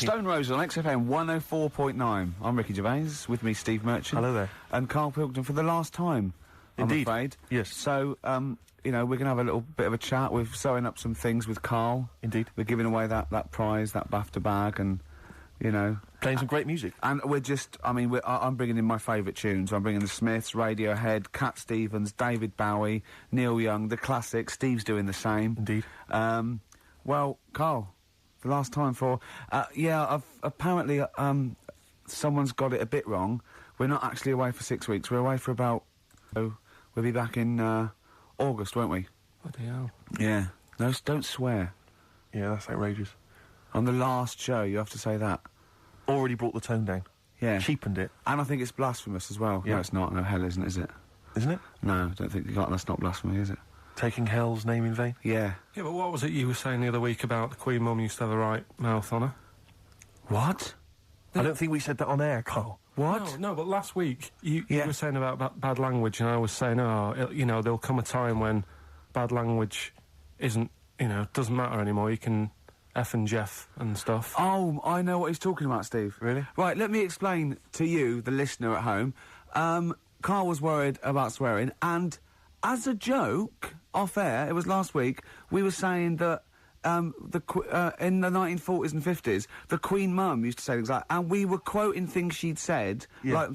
Stone Roses on XFM 104.9. I'm Ricky Gervais, with me Steve Merchant. Hello there. And Carl Pilkington for the last time, Indeed. I'm afraid. Yes. So, you know, we're going to have a little bit of a chat. We're sewing up some things with Carl. Indeed. We're giving away that prize, that BAFTA bag, and, you know... Playing some great music. And we're just, I mean, I'm bringing in my favourite tunes. I'm bringing the Smiths, Radiohead, Cat Stevens, David Bowie, Neil Young, the classics. Steve's doing the same. Indeed. Well, Carl... The last time for, apparently, someone's got it a bit wrong. We're not actually away for 6 weeks. We're away for about, we'll be back in, August, won't we? Bloody hell. Yeah. No, don't swear. Yeah, that's outrageous. On the last show, you have to say that. Already brought the tone down. Yeah. Cheapened it. And I think it's blasphemous as well. Yeah. No, it's not. No, hell isn't, is it? Isn't it? No, I don't think that's not blasphemy, is it? Taking hell's name in vain? Yeah. Yeah, but what was it you were saying the other week about the Queen Mum used to have the right mouth on her? What? I don't think we said that on air, Carl. What? No, but last week you were saying about bad language, and I was saying, there'll come a time when bad language isn't, doesn't matter anymore. You can F and Jeff and stuff. Oh, I know what he's talking about, Steve. Really? Right, let me explain to you, the listener at home. Carl was worried about swearing, and as a joke, off air, it was last week, we were saying that in the 1940s and 50s, the Queen Mum used to say things like, and we were quoting things she'd said, like,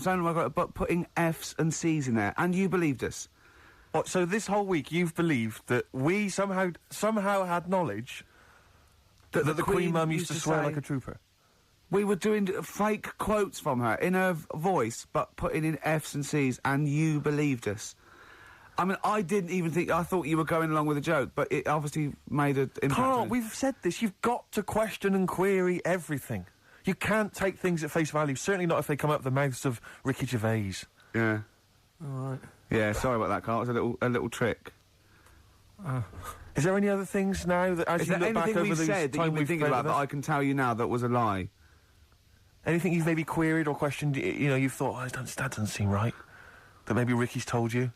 but putting F's and C's in there, and you believed us. What, so this whole week you've believed that we somehow had knowledge that the Queen Mum used to swear like a trooper? We were doing fake quotes from her in her voice, but putting in F's and C's, and you believed us. I mean, I didn't even think... I thought you were going along with a joke, but it obviously made an impact. Carl, we've said this. You've got to question and query everything. You can't take things at face value, certainly not if they come out of the mouths of Ricky Gervais. Yeah. Alright. Yeah, sorry about that, Carl. It was a little trick. Is there any other things now that, as you look back over the said that you've been thinking about that I can tell you now that was a lie? Anything you've maybe queried or questioned, you've thought, that doesn't seem right? That maybe Ricky's told you?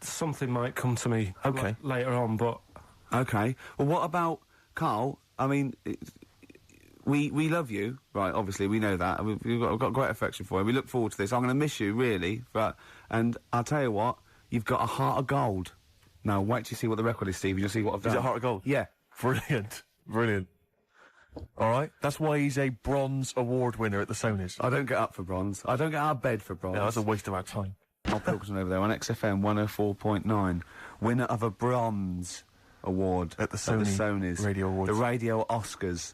Something might come to me later on, but... Okay. Well, what about... Carl, I mean, we love you, right, obviously, we know that. We've got great affection for you. We look forward to this. I'm going to miss you, really, and I'll tell you what, you've got a heart of gold. Now, wait till you see what the record is, Steve, you'll see what I've done. Is it Heart of Gold? Yeah. Brilliant. Brilliant. Alright, that's why he's a bronze award winner at the Sonys. I don't get up for bronze. I don't get out of bed for bronze. No, that's a waste of our time. Carl Pilkington over there on XFM 104.9, winner of a bronze award at the Sonys Radio Awards. The Radio Oscars.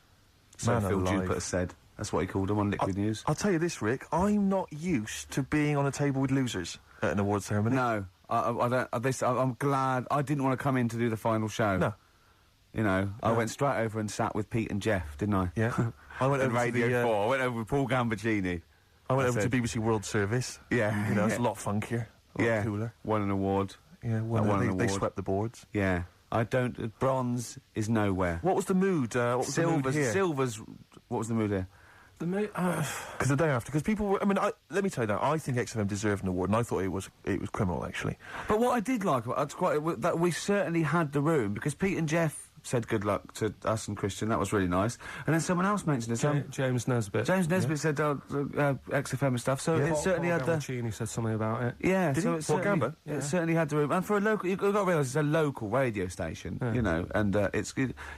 So Phil Jupiter said. That's what he called them on Liquid News. I'll tell you this, Rick, I'm not used to being on a table with losers at an award ceremony. No, I'm glad. I didn't want to come in to do the final show. No. I went straight over and sat with Pete and Jeff, didn't I? Yeah. I went over Radio to 4. I went over with Paul Gambaccini. I went over to BBC World Service. Yeah. It's a lot funkier. A lot cooler. Won an award. Yeah, they swept the boards. Yeah. Bronze is nowhere. What was the mood? What was the mood here? Silver's, what was the mood here? The mood, because the day after, because people were, let me tell you that, I think XFM deserved an award, and I thought it was criminal, actually. But what I did like, that we certainly had the room, because Pete and Jeff said good luck to us and Christian, that was really nice. And then someone else mentioned it, James Nesbitt. James Nesbitt said, XFM and stuff, so it certainly had the... Paul said something about it. Yeah, Did so he? it certainly, it certainly had the room. And for a local, you've got to realise it's a local radio station, and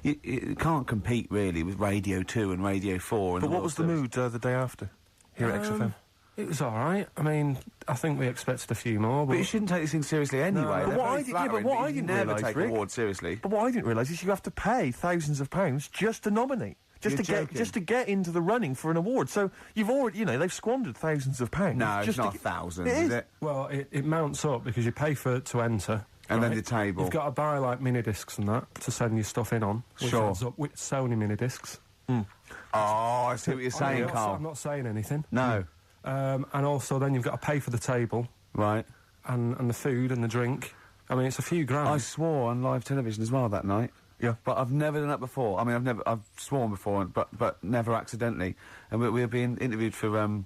it can't compete really with Radio 2 and Radio 4 and But what was the mood the day after, here at XFM? It was alright. I think we expected a few more, but... you shouldn't take these things seriously anyway. No. But what I didn't realise, never take awards seriously. But what I didn't realise is you have to pay thousands of pounds just to nominate. Just to get into the running for an award. So you've already, they've squandered thousands of pounds. No, it's not thousands, is it? Well, it mounts up because you pay to enter. And then the table. You've got to buy, like, mini-discs and that to send your stuff in on. Which adds up with Sony mini-discs. Oh, I see what you're saying, Carl. I'm not saying anything. No. And also then you've got to pay for the table. Right. And the food and the drink. It's a few grand. I swore on live television as well that night. Yeah. But I've never done that before. I've sworn before, but never accidentally. And we were being interviewed for, and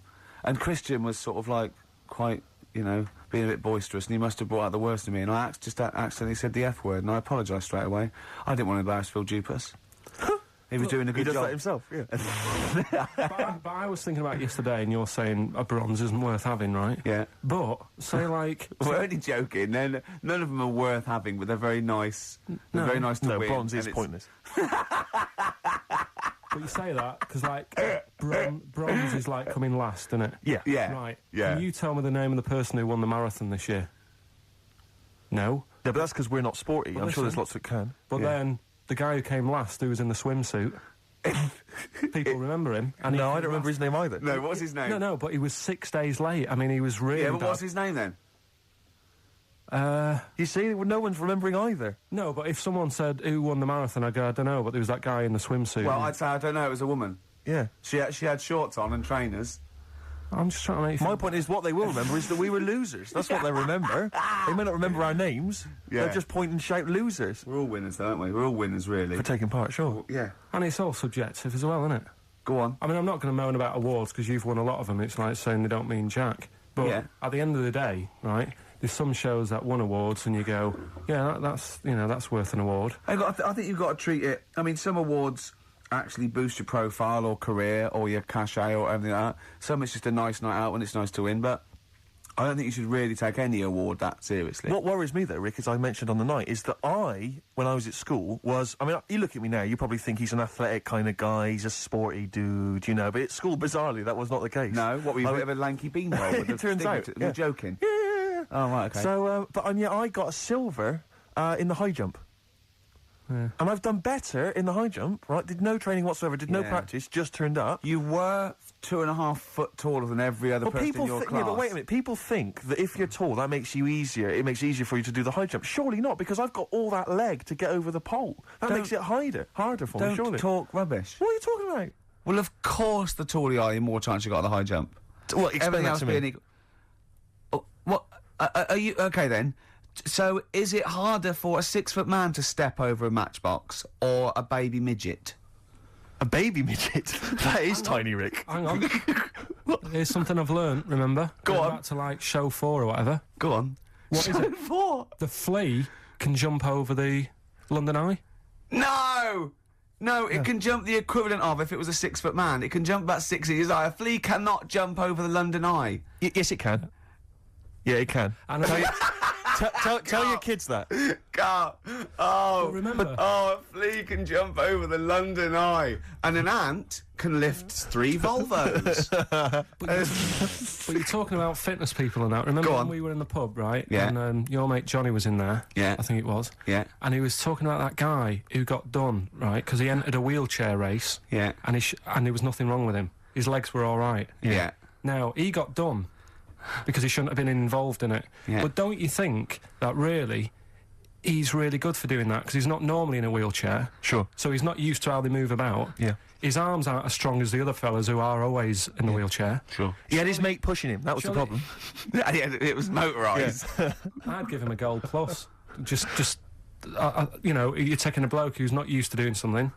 Christian was sort of like, quite, being a bit boisterous, and he must have brought out the worst in me, and I just accidentally said the F word, and I apologised straight away. I didn't want to embarrass Phil Dupas. He was doing a good He does job. that himself, yeah. But I was thinking about yesterday, and you're saying a bronze isn't worth having, right? Yeah. But, say, like... We're only joking. None of them are worth having, but they're very nice. They're very nice to win. No, bronze is pointless. But you say that, because, like, bronze is, like, coming last, isn't it? Yeah. Yeah. Right. Yeah. Can you tell me the name of the person who won the marathon this year? No? Yeah, but that's because we're not sporty. Well, I'm sure there's listen. lots that can. But then, the guy who came last, who was in the swimsuit, people remember him. And No, I don't remember his name either. No, what's his name? No, but he was 6 days late. I mean, he was really Yeah, but bad. what's his name then? You see, no one's remembering either. No, but if someone said who won the marathon, I'd go, I don't know, but there was that guy in the swimsuit. Well, I'd say I don't know. It was a woman. Yeah. She had shorts on and trainers. I'm just trying to make you My feel- point is, what they will remember is that we were losers. That's what they remember. They may not remember our names. Yeah. They'll just point and shout losers. We're all winners, though, aren't we? We're all winners, really. For taking part, sure. Yeah. And it's all subjective as well, isn't it? Go on. I mean, I'm not going to moan about awards because you've won a lot of them. It's like saying they don't mean jack. But Yeah. at the end of the day, right, there's some shows that won awards and you go, yeah, that's worth an award. I think you've got to treat it... I mean, some awards actually boost your profile or career or your cachet or everything like that. Some it's just a nice night out when it's nice to win, but I don't think you should really take any award that seriously. What worries me, though, Rick, as I mentioned on the night, is that when I was at school, was... I mean, you look at me now, you probably think he's an athletic kind of guy, he's a sporty dude, you know, but at school, bizarrely, that was not the case. No? What, were you a bit of a lanky beanpole? With It turns out, You're yeah. joking? Yeah. Oh, right, okay. So, yeah, I got a silver in the high jump. Yeah. And I've done better in the high jump, right? Did no training whatsoever, did no Yeah. practice, just turned up. You were 2.5 foot taller than every other person in your class. Yeah, but wait a minute. People think that if you're tall, that makes you easier. It makes it easier for you to do the high jump. Surely not, because I've got all that leg to get over the pole. That makes it harder for me, surely. Don't talk rubbish. What are you talking about? Well, of course, the taller you are, the more chance you got at the high jump. Well, explain Everything that else to me. being equal. Oh, what? Are you okay then? So, is it harder for a 6-foot man to step over a matchbox or a baby midget? A baby midget? That is tiny, Rick. Hang on. Here's something I've learned, remember? Go Going on. back to, like, show 4 or whatever. Go on. What is it? For? The flea can jump over the London Eye? No! No, it can jump the equivalent of if it was a 6-foot man. It can jump about 6 inches high. A flea cannot jump over the London Eye. Yes, it can. Yeah, it can. And Tell your kids that. God. Oh, But remember- oh, a flea can jump over the London Eye, and an ant can lift 3 Volvos. But you're talking about fitness people and that. Remember Go when on. we were in the pub, right? Yeah. And your mate Johnny was in there. Yeah. I think it was. Yeah. And he was talking about that guy who got done, right? Because he entered a wheelchair race. Yeah. And and there was nothing wrong with him. His legs were all right. Yeah. Now, he got done because he shouldn't have been involved in it. Yeah. But don't you think that really he's really good for doing that? Because he's not normally in a wheelchair. Sure. So he's not used to how they move about. Yeah. His arms aren't as strong as the other fellas who are always in the wheelchair. Sure. He had his mate pushing him. That was the Surely- problem. Yeah, it was motorised. I'd give him a gold plus. You know, you're taking a bloke who's not used to doing something.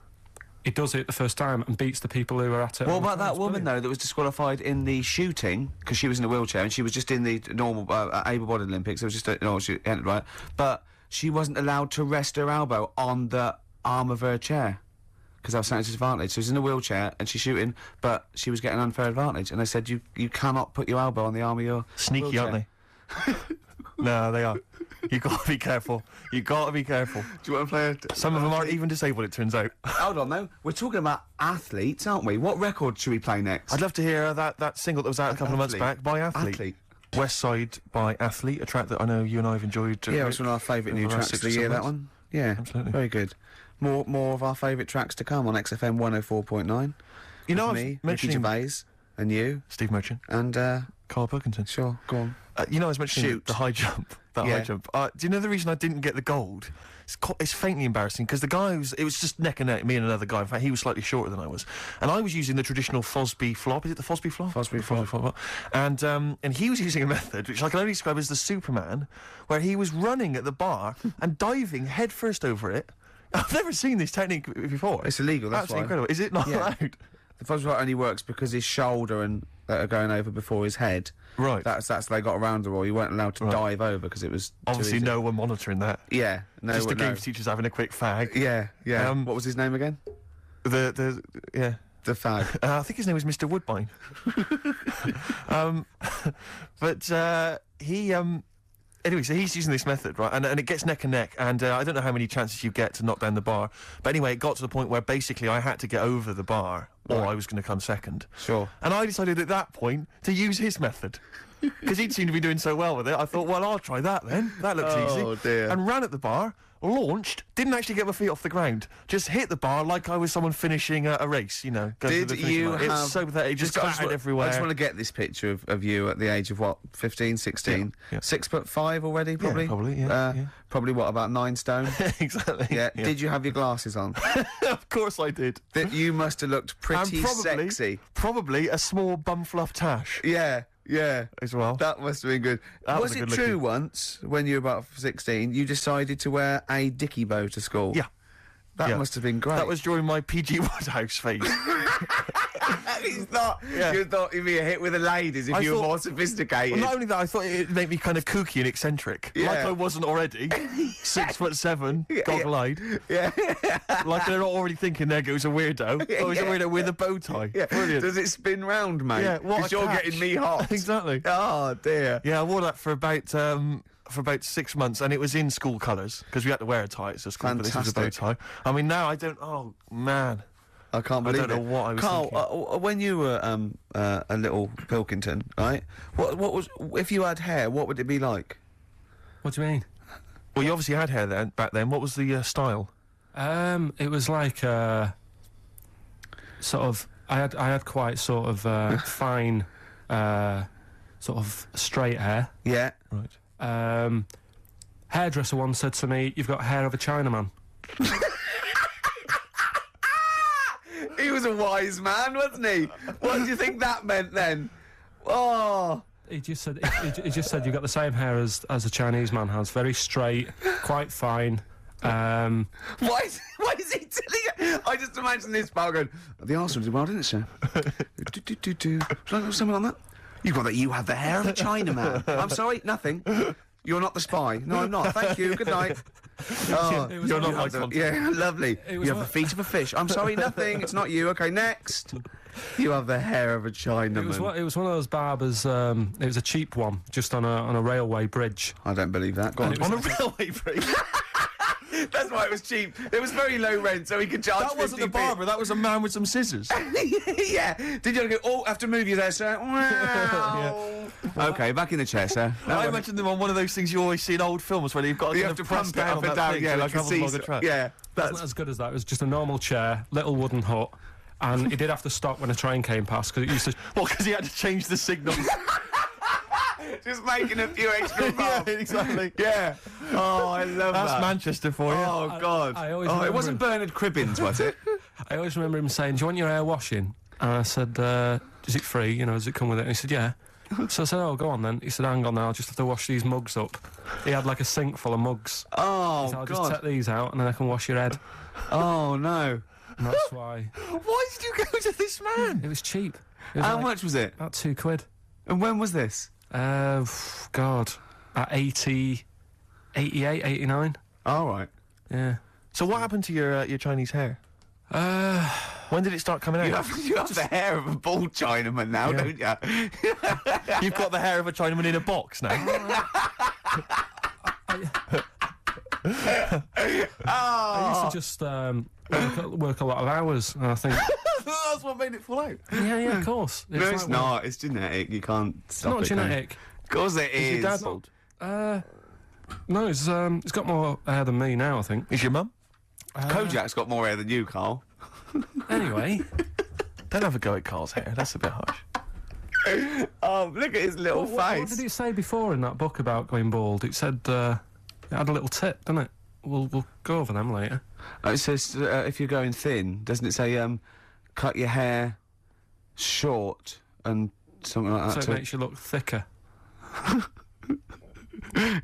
He does it the first time and beats the people who are at it. What all the about time. that It's woman, brilliant. though, that was disqualified in the shooting, because she was in a wheelchair, and she was just in the normal able-bodied Olympics. It was just, she entered, right? But she wasn't allowed to rest her elbow on the arm of her chair, because that was something disadvantage. So she's in a wheelchair, and she's shooting, but she was getting unfair advantage. And they said, you cannot put your elbow on the arm of your Sneaky, wheelchair. aren't they? No, they are. You got to be careful. You got to be careful. Do you want to play a... Some of them aren't even disabled, it turns out. Hold on, though. We're talking about athletes, aren't we? What record should we play next? I'd love to hear that single that was out a couple of months Athlete. back by Athlete. West Side by Athlete, a track that I know you and I have enjoyed. Yeah, it's one of our favourite over new the last tracks 6 of or the year, 7 that months. one. Yeah, Absolutely. very good. More of our favourite tracks to come on XFM 104.9. You know, I With was me, Ricky mentioning Gervais, and you, Steve Merchant, and, Carl Pilkington. sure, go on. You know, I was mentioning Shoot. the high jump. That Yeah. high jump. Do you know the reason I didn't get the gold? It's faintly embarrassing because the guy it was just neck and neck, me and another guy. In fact, he was slightly shorter than I was, and I was using the traditional Fosby flop. Is it the Fosby flop? Fosby flop. And he was using a method which I can only describe as the Superman, where he was running at the bar and diving headfirst over it. I've never seen this technique before. It's illegal, that's Absolutely why. incredible. Is it not Yeah. allowed? The Fosby flop only works because his shoulder and that are going over before his head. Right. That's they got around the rule. You weren't allowed to Right. dive over because it was too Obviously, easy. no one monitoring that. Yeah, no. Just the no. games teachers having a quick fag. Yeah, yeah. Um, What was his name again? Yeah. The fag. I think his name was Mr. Woodbine. But he anyway, so he's using this method, right? And it gets neck and neck, and I don't know how many chances you get to knock down the bar. But anyway, it got to the point where basically I had to get over the bar, or I was going to come second. Sure. And I decided at that point to use his method. Because he'd seemed to be doing so well with it, I thought, well, I'll try that then. That looks easy. Oh, dear. And ran at the bar, launched, didn't actually get my feet off the ground, just hit the bar like I was someone finishing a race, you know. Did you have... It's so pathetic, just clattered everywhere. I just want to get this picture of you at the age of, what, 15, 16? Yeah. 6'5" already, probably? Yeah, probably, yeah. Probably, what, about 9 stone? Exactly. Yeah. Did you have your glasses on? Of course I did. That you must have looked pretty sexy. Probably a small bum fluff tash. Yeah, as well. That must have been good. Was it true once, when you were about 16, you decided to wear a dicky bow to school? Yeah. That must have been great. That was during my PG Woodhouse phase. You thought you'd be a hit with the ladies if you were more sophisticated. Well, not only that, I thought it'd make me kind of kooky and eccentric. Yeah. Like I wasn't already. 6'7", goggle-eyed. Yeah. Like they're not already thinking, there goes a weirdo. Oh, he's a weirdo with a bow tie. Yeah. Brilliant. Does it spin round, mate? Yeah, what Because you're getting me hot. Exactly. Oh, dear. Yeah, I wore that for about 6 months, and it was in school colours, because we had to wear a tie at school, but this was a bow tie. I mean, now I don't... Oh, man. I can't believe it. I don't know what I was thinking. Carl, when you were a little Pilkington, right? What was... If you had hair, what would it be like? What do you mean? Well, you obviously had hair then, back then. What was the style? It was like sort of... I had quite sort of fine, sort of straight hair. Yeah. Right. Hairdresser once said to me, "You've got hair of a Chinaman." He was a wise man, wasn't he? What do you think that meant then? Oh. He just said you've got the same hair as a Chinese man has. Very straight, quite fine. Why is he telling you? I just imagine this pal going, the Arsenal did well, didn't it, sir? Should I have something on that? You have the hair of a Chinaman. I'm sorry, nothing. You're not the spy. No, I'm not. Thank you. Good night. Oh, you're not my contact. Yeah, lovely. You have the feet of a fish. I'm sorry, nothing. It's not you. Okay, next. You have the hair of a Chinaman. It was one of those barbers. It was a cheap one, just on a railway bridge. I don't believe that. Go on. On a railway bridge? That's why it was cheap. It was very low rent, so he could charge 50p. That wasn't a barber, that was a man with some scissors. Yeah. Did you go, oh, have to move you there, sir? Wow. Yeah. Okay, back in the chair, sir. I imagine them on one of those things you always see in old films where you've got to have to pump it up and down, yeah, like a seesaw. Yeah. That's not as good as that. It was just a normal chair, little wooden hut, and he did have to stop when a train came past, because it used to... Well, because he had to change the signal. Just making a few extra bumps. Yeah, exactly. Yeah. Oh, I love that. That's Manchester for you. Oh, God. It wasn't Bernard Cribbins, was it? I always remember him saying, "Do you want your hair washing?" And I said, "Is it free? You know, does it come with it?" And he said, "Yeah." So I said, "Oh, go on then." He said, "Hang on now, I'll just have to wash these mugs up." He had like a sink full of mugs. Oh, he said, "I'll God. just take these out and then I can wash your head." Oh, no. And that's why. Why did you go to this man? It was cheap. It was How much was it? About £2. And when was this? God, at 88, 89. All right. Yeah. So what happened to your Chinese hair? When did it start coming out? You have the hair of a bald Chinaman now, don't you? You've got the hair of a Chinaman in a box now. I used to just work a lot of hours, and I think... That's what made it fall out. Yeah, of course. No, it's like not. It's genetic. You can't stop it. It's not genetic. Of course it is. Is your dad bald? No, he's got more hair than me now, I think. Is your mum? Kojak's got more hair than you, Carl. Anyway. Don't have a go at Carl's hair. That's a bit harsh. Oh, look at his little face. What did it say before in that book about going bald? It said it had a little tip, didn't it? We'll go over them later. It says if you're going thin, doesn't it say cut your hair short and something like that? So it makes you look thicker.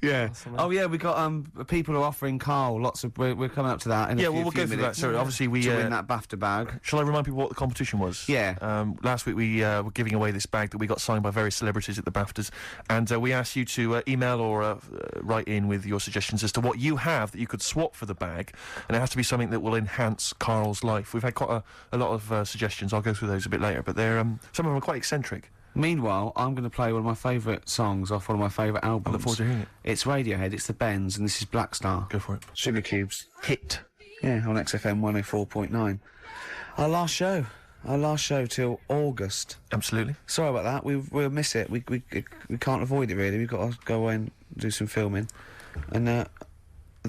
Yeah. Oh yeah, we got people are offering Carl lots of. We're coming up to that in a Yeah, few, well, we'll few go through that. minutes. So obviously we to win that BAFTA bag. Shall I remind people what the competition was? Yeah. Last week we were giving away this bag that we got signed by various celebrities at the BAFTAs, and we asked you to email or write in with your suggestions as to what you have that you could swap for the bag, and it has to be something that will enhance Carl's life. We've had quite a lot of suggestions. I'll go through those a bit later, but they're some of them are quite eccentric. Meanwhile, I'm going to play one of my favourite songs off one of my favourite albums. I look forward to hearing it. It's Radiohead, it's the Bends, and this is Black Star. Go for it. Supercubes. Hit. Yeah, on XFM 104.9. Our last show till August. Absolutely. Sorry about that, we'll miss it. We can't avoid it, really. We've got to go away and do some filming. And they're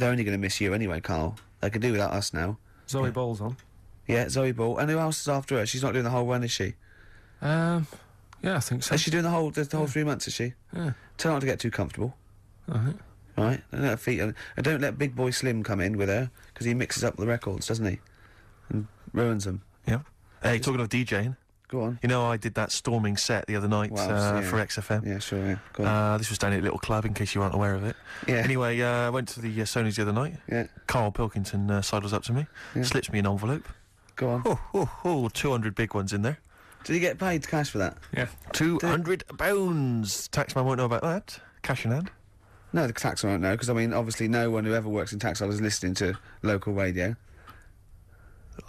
only going to miss you anyway, Carl. They can do without us now. Zoe Ball's on. Yeah, Zoe Ball. And who else is after her? She's not doing the whole run, is she? Yeah, I think so. Is she doing the whole 3 months, is she? Yeah. Tell her not to get too comfortable. Alright. Right? Don't let her feet... And don't let Big Boy Slim come in with her, because he mixes up the records, doesn't he? And ruins them. Yeah. Hey, talking of DJing, Go on. you know I did that storming set the other night Well, for XFM. Yeah, sure, yeah. Go on. This was down at a little club, in case you aren't aware of it. Yeah. Anyway, I went to the Sony's the other night. Yeah. Carl Pilkington sidles up to me, slips me an envelope. Go on. 200 big ones in there. Did you get paid cash for that? Yeah. £200. Taxman won't know about that. Cash in hand. No, the tax won't know, because, I mean, obviously no one who ever works in tax is listening to local radio.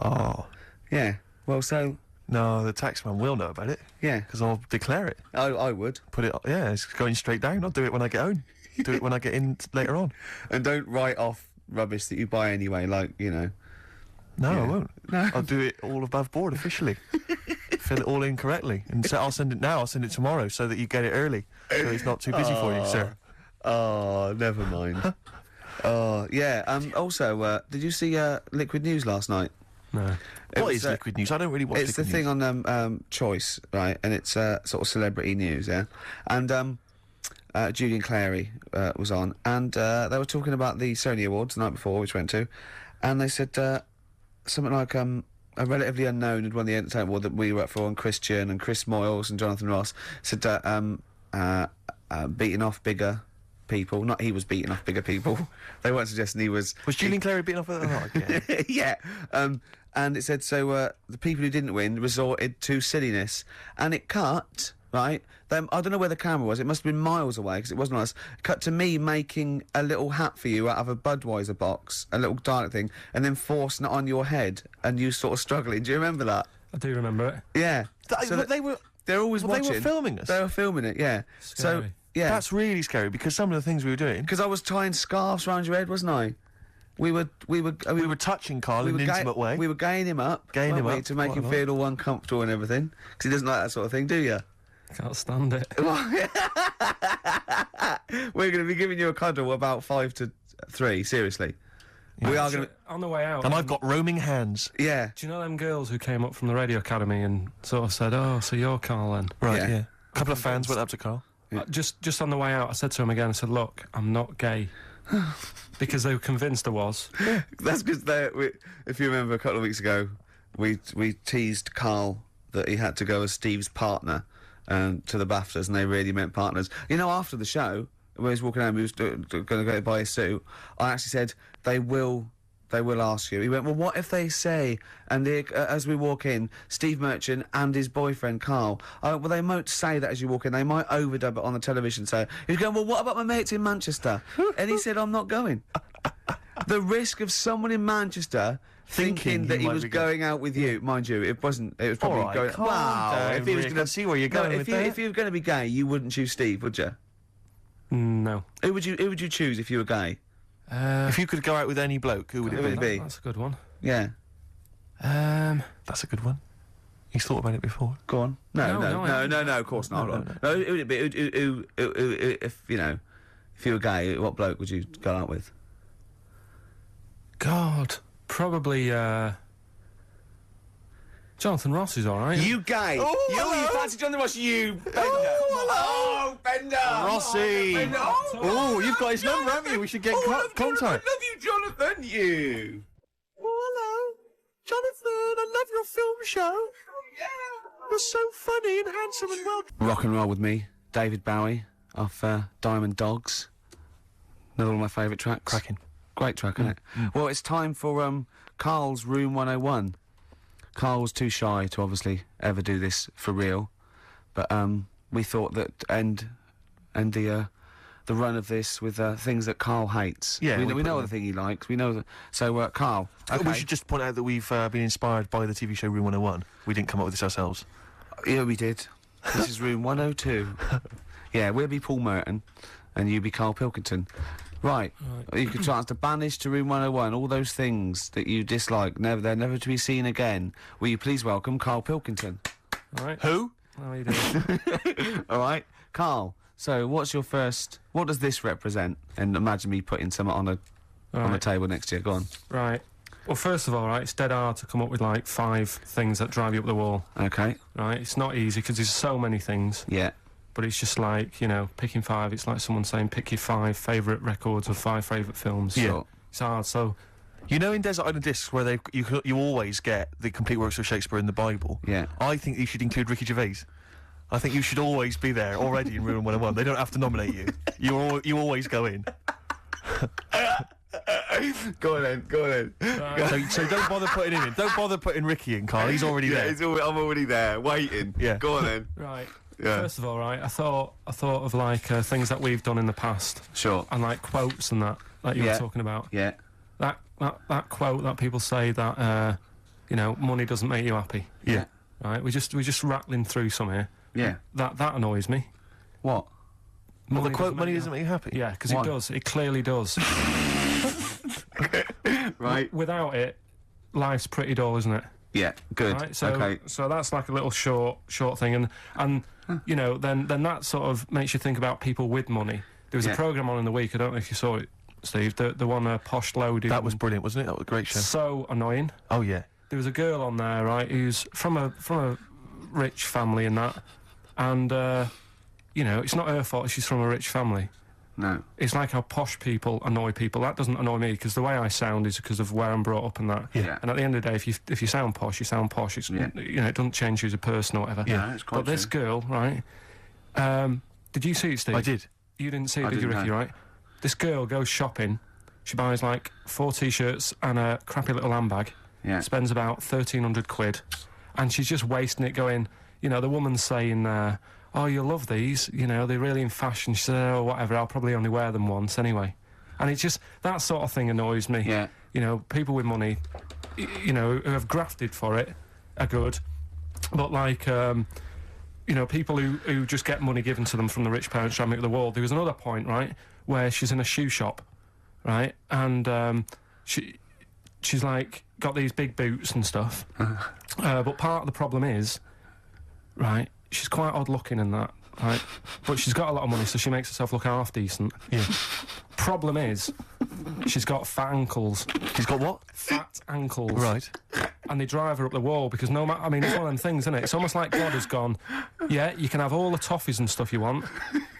Oh. Yeah. Well, so... No, the taxman will know about it. Yeah. Because I'll declare it. I would. Put it... Yeah, it's going straight down. I'll do it when I get home. Do it when I get in later on. And don't write off rubbish that you buy anyway, like, you know... No, Yeah. I won't. No. I'll do it all above board officially. Fill it all in correctly. And so I'll send it now, I'll send it tomorrow so that you get it early. So it's not too busy for you, sir. Oh, never mind. Oh, yeah. Also, did you see Liquid News last night? No. What is Liquid News? I don't really watch It's the Liquid thing News. on Choice, right? And it's sort of celebrity news, yeah? And Julian Clary was on, and they were talking about the Sony Awards the night before, which we went to, and they said something like a relatively unknown had won the entertainment award that we were up for, and Christian and Chris Moyles and Jonathan Ross said beating off bigger people. Not he was beating off bigger people. They weren't suggesting he was... Was Julian Clary beaten off at the heart again? Yeah. And it said, so the people who didn't win resorted to silliness. And it cut, right? I don't know where the camera was. It must have been miles away, because it wasn't us. Cut to me making a little hat for you out of a Budweiser box, a little dialect thing, and then forcing it on your head, and you sort of struggling. Do you remember that? I do remember it. Yeah. So they're always watching. They were filming us? They were filming it, yeah. So, Scary. yeah. That's really scary, because some of the things we were doing... Because I was tying scarves around your head, wasn't I? We were touching Carl in an intimate way. We were gaying him up. Gaying him weren't we, up to make quite him a lot. feel all uncomfortable and everything. Because he doesn't like that sort of thing, do you? Can't stand it. We're going to be giving you a cuddle about 5 to 3, seriously. We are going to... On the way out. And I've got roaming hands. Yeah. Do you know them girls who came up from the radio academy and sort of said, "Oh, so you're Carl then?" Right, Yeah. yeah. A couple of fans went up to Carl. Just on the way out, I said to him again, I said, "Look, I'm not gay." Because they were convinced I was. That's because if you remember a couple of weeks ago, we teased Carl that he had to go as Steve's partner to the BAFTAs, and they really meant partners. You know, after the show, when he was walking home, he was going to go buy his suit, I actually said, they will ask you. He went, well, what if they say, and as we walk in, Steve Merchant and his boyfriend Carl, well, they won't say that as you walk in, they might overdub it on the television. So he was going, well, what about my mates in Manchester? And he said, I'm not going. The risk of someone in Manchester thinking that he was going out with you, mind you, it was probably All right, going. calm Wow, down, if he was Rick, going I see where you're going with that. if you were going to be gay, you wouldn't choose Steve, would you? No. Who would you choose if you were gay? If you could go out with any bloke, who would Who it would be? it be? That's a good one. Yeah, That's a good one. He's thought about it before. go on. No, of course not. No. Who would it be? Who, if you know, if you were gay, what bloke would you go out with? God, probably Jonathan Ross is all right. You gay? Oh, you hello. fancy Jonathan Ross? You Bender? Oh, Bender! Rossi! Bender. Oh, you've got his number, haven't you? We should get contact. I love you, Jonathan. You. Oh, hello. Jonathan, I love your film show. Yeah. You're so funny and handsome and well... Rock and roll with me, David Bowie off Diamond Dogs. Another one of my favourite tracks. Cracking. Great track, isn't it? Well, it's time for Carl's Room 101. Carl was too shy to obviously ever do this for real, but we thought that end the run of this with things that Carl hates. Yeah, we know the thing he likes. We know that. So, Carl, okay. We should just point out that we've been inspired by the TV show Room 101. We didn't come up with this ourselves. Yeah, we did. This is Room 102. Yeah, we'll be Paul Merton, and you be Carl Pilkington. Right. You could chance to banish to Room 101 all those things that you dislike. They're never to be seen again. Will you please welcome Carl Pilkington? All right. Who? How are you doing? All right, Carl. So, what's your first? What does this represent? And imagine me putting some on the table next to you. Go on. Right. Well, first of all, right, it's dead hard to come up with like 5 things that drive you up the wall. Okay. Right. It's not easy because there's so many things. Yeah. But it's just like, you know, picking 5. It's like someone saying pick your 5 favourite records or 5 favourite films. Yeah. Sure. It's hard. So, You know, in Desert Island Discs, where you always get the complete works of Shakespeare in the Bible. Yeah. I think you should include Ricky Gervais. I think you should always be there already in Room 101. They don't have to nominate you. You always go in. Go on then. So don't bother putting him in. Don't bother putting Ricky in, Carl. He's already there. I'm already there, waiting. Yeah. Go on then. right. Yeah. First of all, right, I thought of like things that we've done in the past Sure. and like quotes and that you were talking about. Yeah. That quote that people say that you know, money doesn't make you happy. Yeah. Right. We're just rattling through some here. Yeah. That annoys me. What? Well, the quote, make money you doesn't make you happy? Yeah, because Why? it does. It clearly does. Right. Without it, life's pretty dull, isn't it? Yeah. Good. Right. So, okay. so that's like a little short thing, and you know, then that sort of makes you think about people with money. There was Yeah. a program on in the week. I don't know if you saw it, Steve. The one Posh Loaded. That was brilliant, wasn't it? That was a great show. so annoying. Oh, yeah. There was a girl on there, right, who's from a rich family and that, and you know, it's not her fault she's from a rich family. No. It's like how posh people annoy people. That doesn't annoy me because the way I sound is because of where I'm brought up and that. Yeah. And at the end of the day, if you sound posh, you sound posh. It's Yeah. you know, it doesn't change you as a person or whatever. Yeah, it's quite But this true. girl, right? Did you see it, Steve? I did. You didn't see it, I did you, didn't Ricky? know. Right? This girl goes shopping. She buys like 4 t-shirts and a crappy little handbag. Yeah. Spends about 1,300 quid, and she's just wasting it. Going, you know, the woman's saying, "Oh, you'll love these. You know, they're really in fashion." She said, "Oh, whatever. I'll probably only wear them once anyway." And it's just that sort of thing annoys me. Yeah. You know, people with money, you know, who have grafted for it, are good, but like, you know, people who just get money given to them from the rich parents trying to make the wall. There was another point, right, where she's in a shoe shop, right, and she's like got these big boots and stuff, but part of the problem is, right, she's quite odd looking and that, right, but she's got a lot of money, so she makes herself look half decent. Yeah. Problem is, she's got fat ankles. He's got what? Fat ankles. Right. And they drive her up the wall because no matter, I mean, it's one of them things, isn't it? It's almost like God has gone, yeah, you can have all the toffees and stuff you want.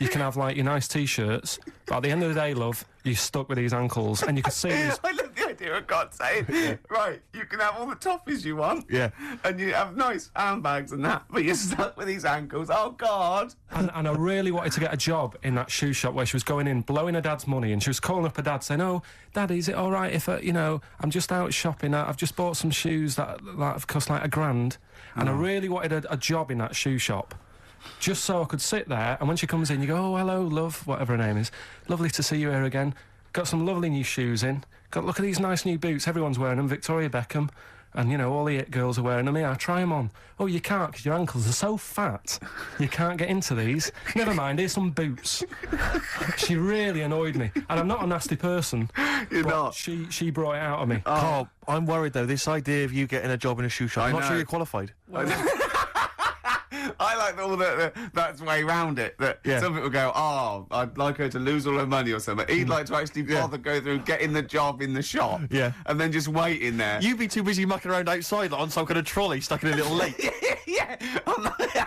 You can have, like, your nice T-shirts. But at the end of the day, love, you're stuck with these ankles. And you can see these... I love the idea of God saying, right, you can have all the toffees you want. Yeah. And you have nice handbags and that, but you're stuck with these ankles. Oh, God. And I really wanted to get a job in that shoe shop where she was going in, blowing her dad's money, and she was calling up her dad saying, "Oh, Daddy, is it all right if, you know, I'm just out shopping, I've just bought some shoes that have cost like $1,000, and I really wanted a job in that shoe shop, just so I could sit there, and when she comes in, you go, "Oh, hello, love," whatever her name is, "lovely to see you here again, got some lovely new shoes in, look at these nice new boots, everyone's wearing them, Victoria Beckham, and, you know, all the it girls are wearing them. Yeah, try them on. Oh, you can't because your ankles are so fat. You can't get into these. Never mind, here's some boots." She really annoyed me. And I'm not a nasty person. You're but not. She brought it out of me. Carl, I'm worried, though. This idea of you getting a job in a shoe shop, I I'm not know. sure you're qualified. I like all that's way round it. That Yeah. some people go, "Oh, I'd like her to lose all her money or something." He'd like to actually bother go through getting the job in the shop, Yeah. and then just wait in there. You'd be too busy mucking around outside like, on some kind of trolley stuck in a little lake. Yeah, I'm like,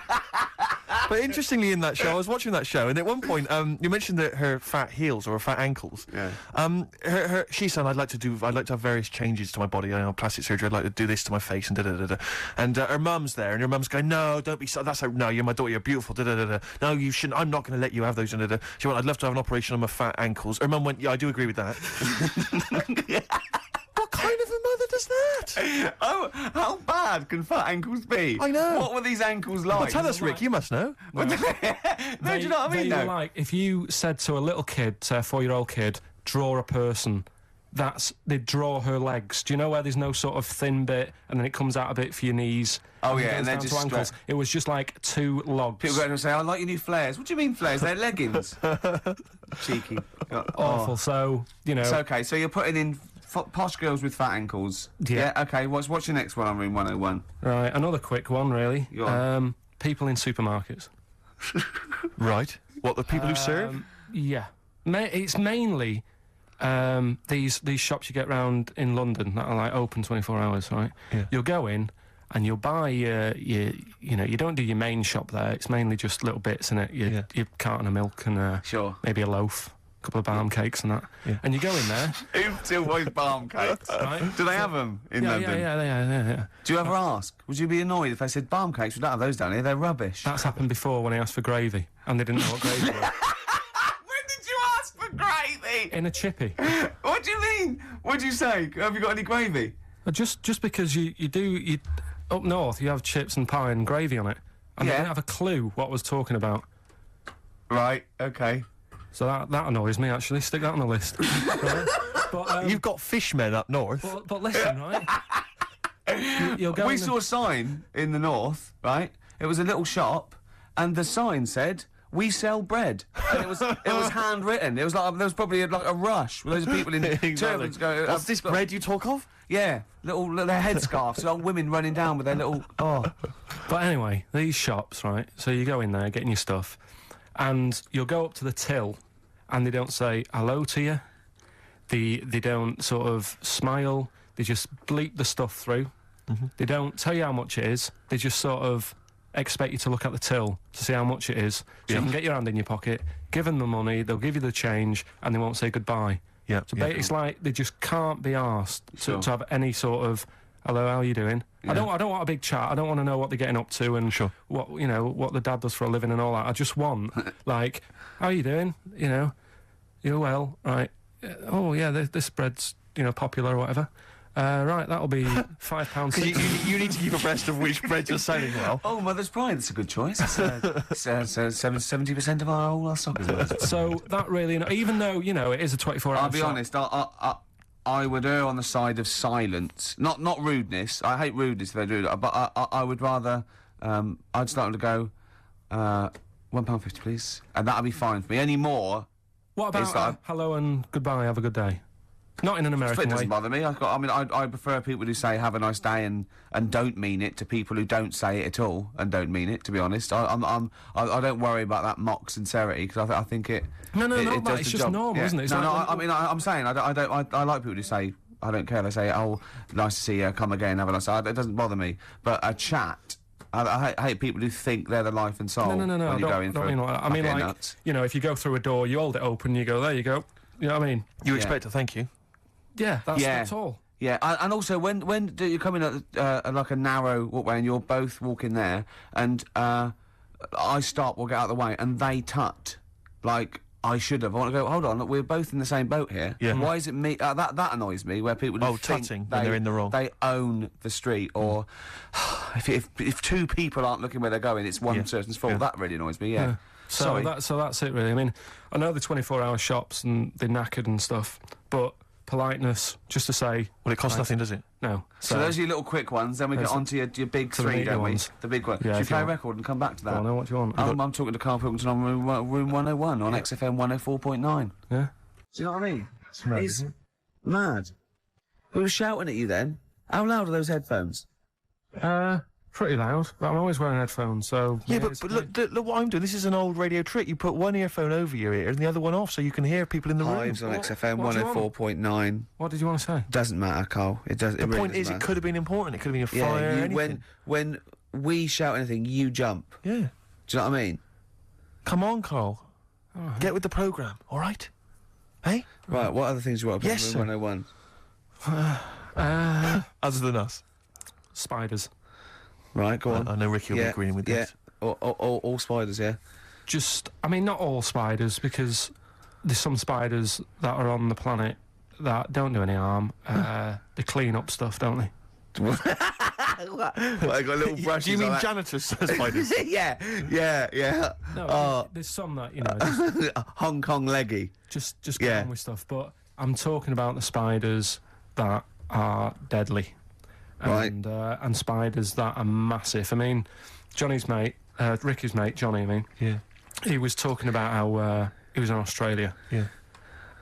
But interestingly, in that show, I was watching that show, and at one point, you mentioned that her fat heels or her fat ankles. Yeah. She said, I'd like to have various changes to my body. Plastic surgery. I'd like to do this to my face and da da da da. And her mum's there, and her mum's going, no, don't be so. No, you're my daughter. You're beautiful. Da da da da. No, you shouldn't. I'm not going to let you have those. Da da da. She went, I'd love to have an operation on my fat ankles. Her mum went, yeah, I do agree with that. What kind of a mother does that? Oh, how bad can fat ankles be? I know. What were these ankles like? Well, tell us, Rick. You must know. No, do you know what I mean? They were like, if you said to a little kid, say a 4-year-old kid, draw a person, they'd draw her legs. Do you know where there's no sort of thin bit and then it comes out a bit for your knees? Oh, yeah, and then then to just ankles. It was just like 2 logs. People go and say, I like your new flares. What do you mean flares? They're leggings. Cheeky. Awful. So, you know. It's okay. So you're putting in posh girls with fat ankles. Yeah. Okay. What's your next one on Room 101? Right. Another quick one, really. Go on. People in supermarkets. Right. What, the people who serve? Yeah. It's mainly these shops you get round in London that are like open 24 hours, right? Yeah. You'll go in and you'll buy you don't do your main shop there. It's mainly just little bits in it. Your carton of milk and Sure. maybe a loaf, a couple of balm cakes and that. Yeah. And you go in there. Who still buys balm cakes? Right. Do they have them in London? Yeah. Do you ever ask? Would you be annoyed if they said balm cakes? We don't have those down here. They're rubbish. That's happened before when I asked for gravy and they didn't know what gravy was. When did you ask for gravy? In a chippy. What do you mean? What'd you say? Have you got any gravy? Just because you up north you have chips and pie and gravy on it, and they Yeah. didn't have a clue what I was talking about. Right. Okay. So that annoys me actually. Stick that on the list. Right? But, You've got fishmen up north. but listen, right? You'll go. We in saw a sign in the north, right? It was a little shop, and the sign said, "We sell bread." And it was handwritten. It was like there was probably like a rush with loads of people in turbans going. What's this bread you talk of? Yeah, little headscarves, old women running down with their little. Oh, But anyway, these shops, right? So you go in there getting your stuff, and you'll go up to the till, and they don't say hello to you. They don't sort of smile. They just bleep the stuff through. Mm-hmm. They don't tell you how much it is. They just sort of expect you to look at the till to see how much it is, so you can get your hand in your pocket, give them the money, they'll give you the change, and they won't say goodbye. Yeah. So it's like they just can't be asked Sure. to have any sort of hello, how are you doing? Yeah. I don't want a big chat. I don't want to know what they're getting up to and Sure. what the dad does for a living and all that. I just want like, how are you doing? You're well, right? Oh yeah, this bread's popular or whatever. Right, that'll be £5. You need to keep abreast of which breads are selling well. oh, Mother's Pride. That's a good choice. It's 70% of our stock is worth. So that really, even though it is a 24-hour. I'll be shop, honest. I would err on the side of silence, not rudeness. I hate rudeness if they do that, but I would rather. I'd start to go, £1.50, please, and that'd be fine for me. Any more? What about It's like- hello and goodbye? Have a good day. Not in an It American way. doesn't bother me. I prefer people who say "have a nice day" and don't mean it to people who don't say it at all and don't mean it. To be honest, I don't worry about that mock sincerity because I think it. No, it but does it's the just job. normal, Yeah. isn't it? It's No, like I'm saying I like people who say I don't care. They say, "Oh, nice to see you. Come again. Have a nice." It doesn't bother me. But a chat. I hate people who think they're the life and soul. No. When I you're going don't through. mean like that. I mean get like nuts. if you go through a door, you hold it open, you go there, you go. You know what I mean? You expect a thank you. Yeah, that's all. Yeah, and also when do you come in at like a narrow walkway and you're both walking there, and I stop, we'll get out of the way, and they tut, like I should have. I want to go. Hold on, look, we're both in the same boat here. Yeah. Why is it me? That annoys me. Where people Oh, think tutting when they're in the wrong. They own the street, or if two people aren't looking where they're going, it's one person's fault. Yeah. That really annoys me. Yeah. So Sorry. that's it really. I mean, I know the 24-hour shops and they're knackered and stuff, but politeness, just to say. Well, it costs nothing, does it? No. So those are your little quick ones. Then we get There's on to your big to the three, meaty don't we? ones. The big one. Yeah, Should we if you play a want. record and come back to that? I know what you want. I'm talking to Carl Pilkington on room 101 on XFM 104.9. Yeah. Do you know what I mean? It's mad. We were shouting at you then. How loud are those headphones? Pretty loud, but I'm always wearing headphones, so... Yeah, it's but look what I'm doing. This is an old radio trick. You put one earphone over your ear and the other one off so you can hear people in the room. Hives on What- XFM what do you want? 104.9. What did you want to say? Doesn't matter, Carl. It does. The point is, it could have been important. It could have been a fire, Yeah, anything. when we shout anything, you jump. Yeah. Do you know what I mean? Come on, Carl. Get with the programme, all right? Hey? Right, what other things you want to put Yes, in sir. room 101? Other than us. Spiders. Right, go on. I know Ricky will be agreeing with this. Yeah, all spiders, yeah. I mean, not all spiders, because there's some spiders that are on the planet that don't do any harm. They clean up stuff, don't they? What, I got little brushes. Do you mean like janitors spiders? yeah. No, there's some that, you know, Hong Kong leggy. just get on with stuff. But I'm talking about the spiders that are deadly. Right. And spiders that are massive. I mean, Johnny's mate, Ricky's mate, Johnny, I mean. Yeah. He was talking about how he was in Australia. Yeah.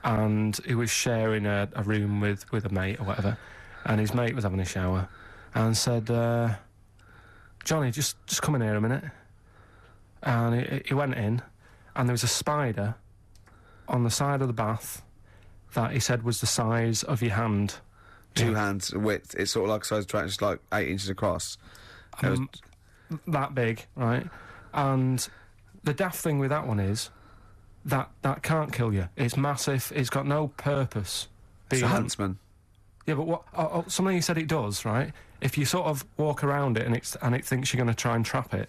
And he was sharing a room with a mate or whatever. And his mate was having a shower and said, Johnny, just come in here a minute. And he went in, and there was a spider on the side of the bath that he said was the size of your hand. Two hands width. It's sort of like a size track, just like 8 inches across. It was- That big, right? And the daft thing with that one is that can't kill you. It's massive. It's got no purpose. it's a huntsman. Yeah, but what? Something you said it does, right? If you sort of walk around it and it thinks you're going to try and trap it,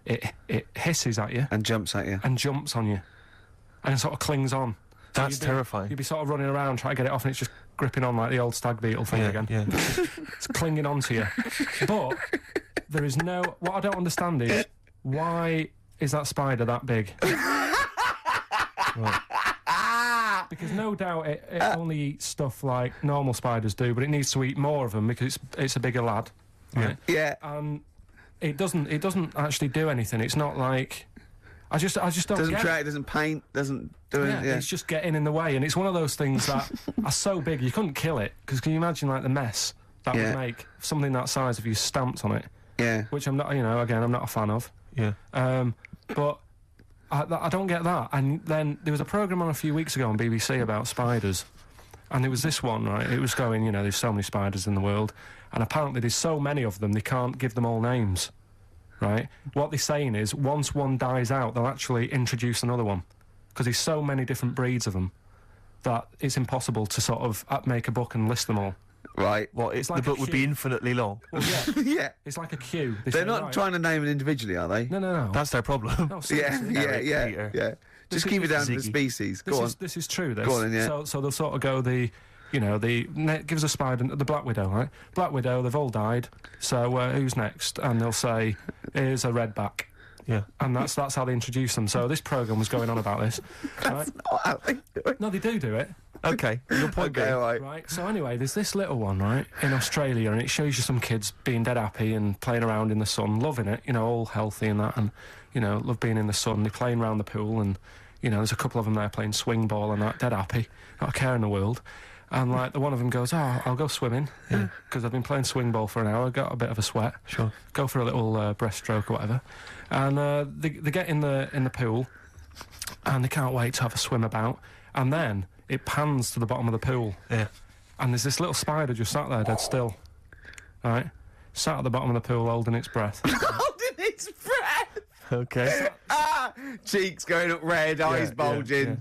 it hisses at you And jumps at you. and jumps on you, and sort of clings on. So That's terrifying. You'd be sort of running around trying to get it off, and it's just gripping on like the old stag beetle thing again. Yeah. It's clinging onto you. But there is no... What I don't understand is, why is that spider that big? Right. Because no doubt it only eats stuff like normal spiders do, but it needs to eat more of them because it's a bigger lad. Right? Yeah. It doesn't actually do anything. It's not like... I just don't Doesn't get track, doesn't paint, doesn't do Yeah, it. Yeah. it's just getting in the way, and it's one of those things that are so big you couldn't kill it. Because can you imagine like the mess that Yeah. would make something that size if you stamped on it? Yeah. Which I'm not, again, I'm not a fan of. Yeah. But I don't get that. And then there was a programme on a few weeks ago on BBC about spiders, and there was this one, right? It was going, there's so many spiders in the world, and apparently there's so many of them they can't give them all names. Right? What they're saying is, once one dies out, they'll actually introduce another one. Because there's so many different breeds of them that it's impossible to sort of make a book and list them all. Right. What? It's The like book a would be infinitely long. Well, yeah. Yeah. It's like a queue. They They're say, not right, trying to name it individually, are they? No. That's their problem. No, Yeah, seriously. Eric, yeah. Peter. Just This keep is- it down to the Ziggy. species. Go on. This is true, this. Go on then, yeah. So they'll sort of go gives a spider, the Black Widow, right? Black Widow, they've all died, so who's next? And they'll say, here's a redback. Yeah. And that's how they introduce them. So this programme was going on about this. Right? Oh, how they do it. No, they do it. Okay. Your point Okay, being. all right. Right, so anyway, there's this little one, right, in Australia, and it shows you some kids being dead happy and playing around in the sun, loving it, all healthy and that, and, love being in the sun. They're playing around the pool, and, there's a couple of them there playing swing ball and that, dead happy, not a care in the world. And, like, the one of them goes, I'll go swimming, because I've been playing swing ball for an hour, got a bit of a sweat. Sure. Go for a little breaststroke or whatever. And they get in the pool, and they can't wait to have a swim about, and then it pans to the bottom of the pool. Yeah. And there's this little spider just sat there dead still. Right? Sat at the bottom of the pool holding its breath. Holding its breath. Okay. Cheeks going up red, eyes yeah, bulging. yeah.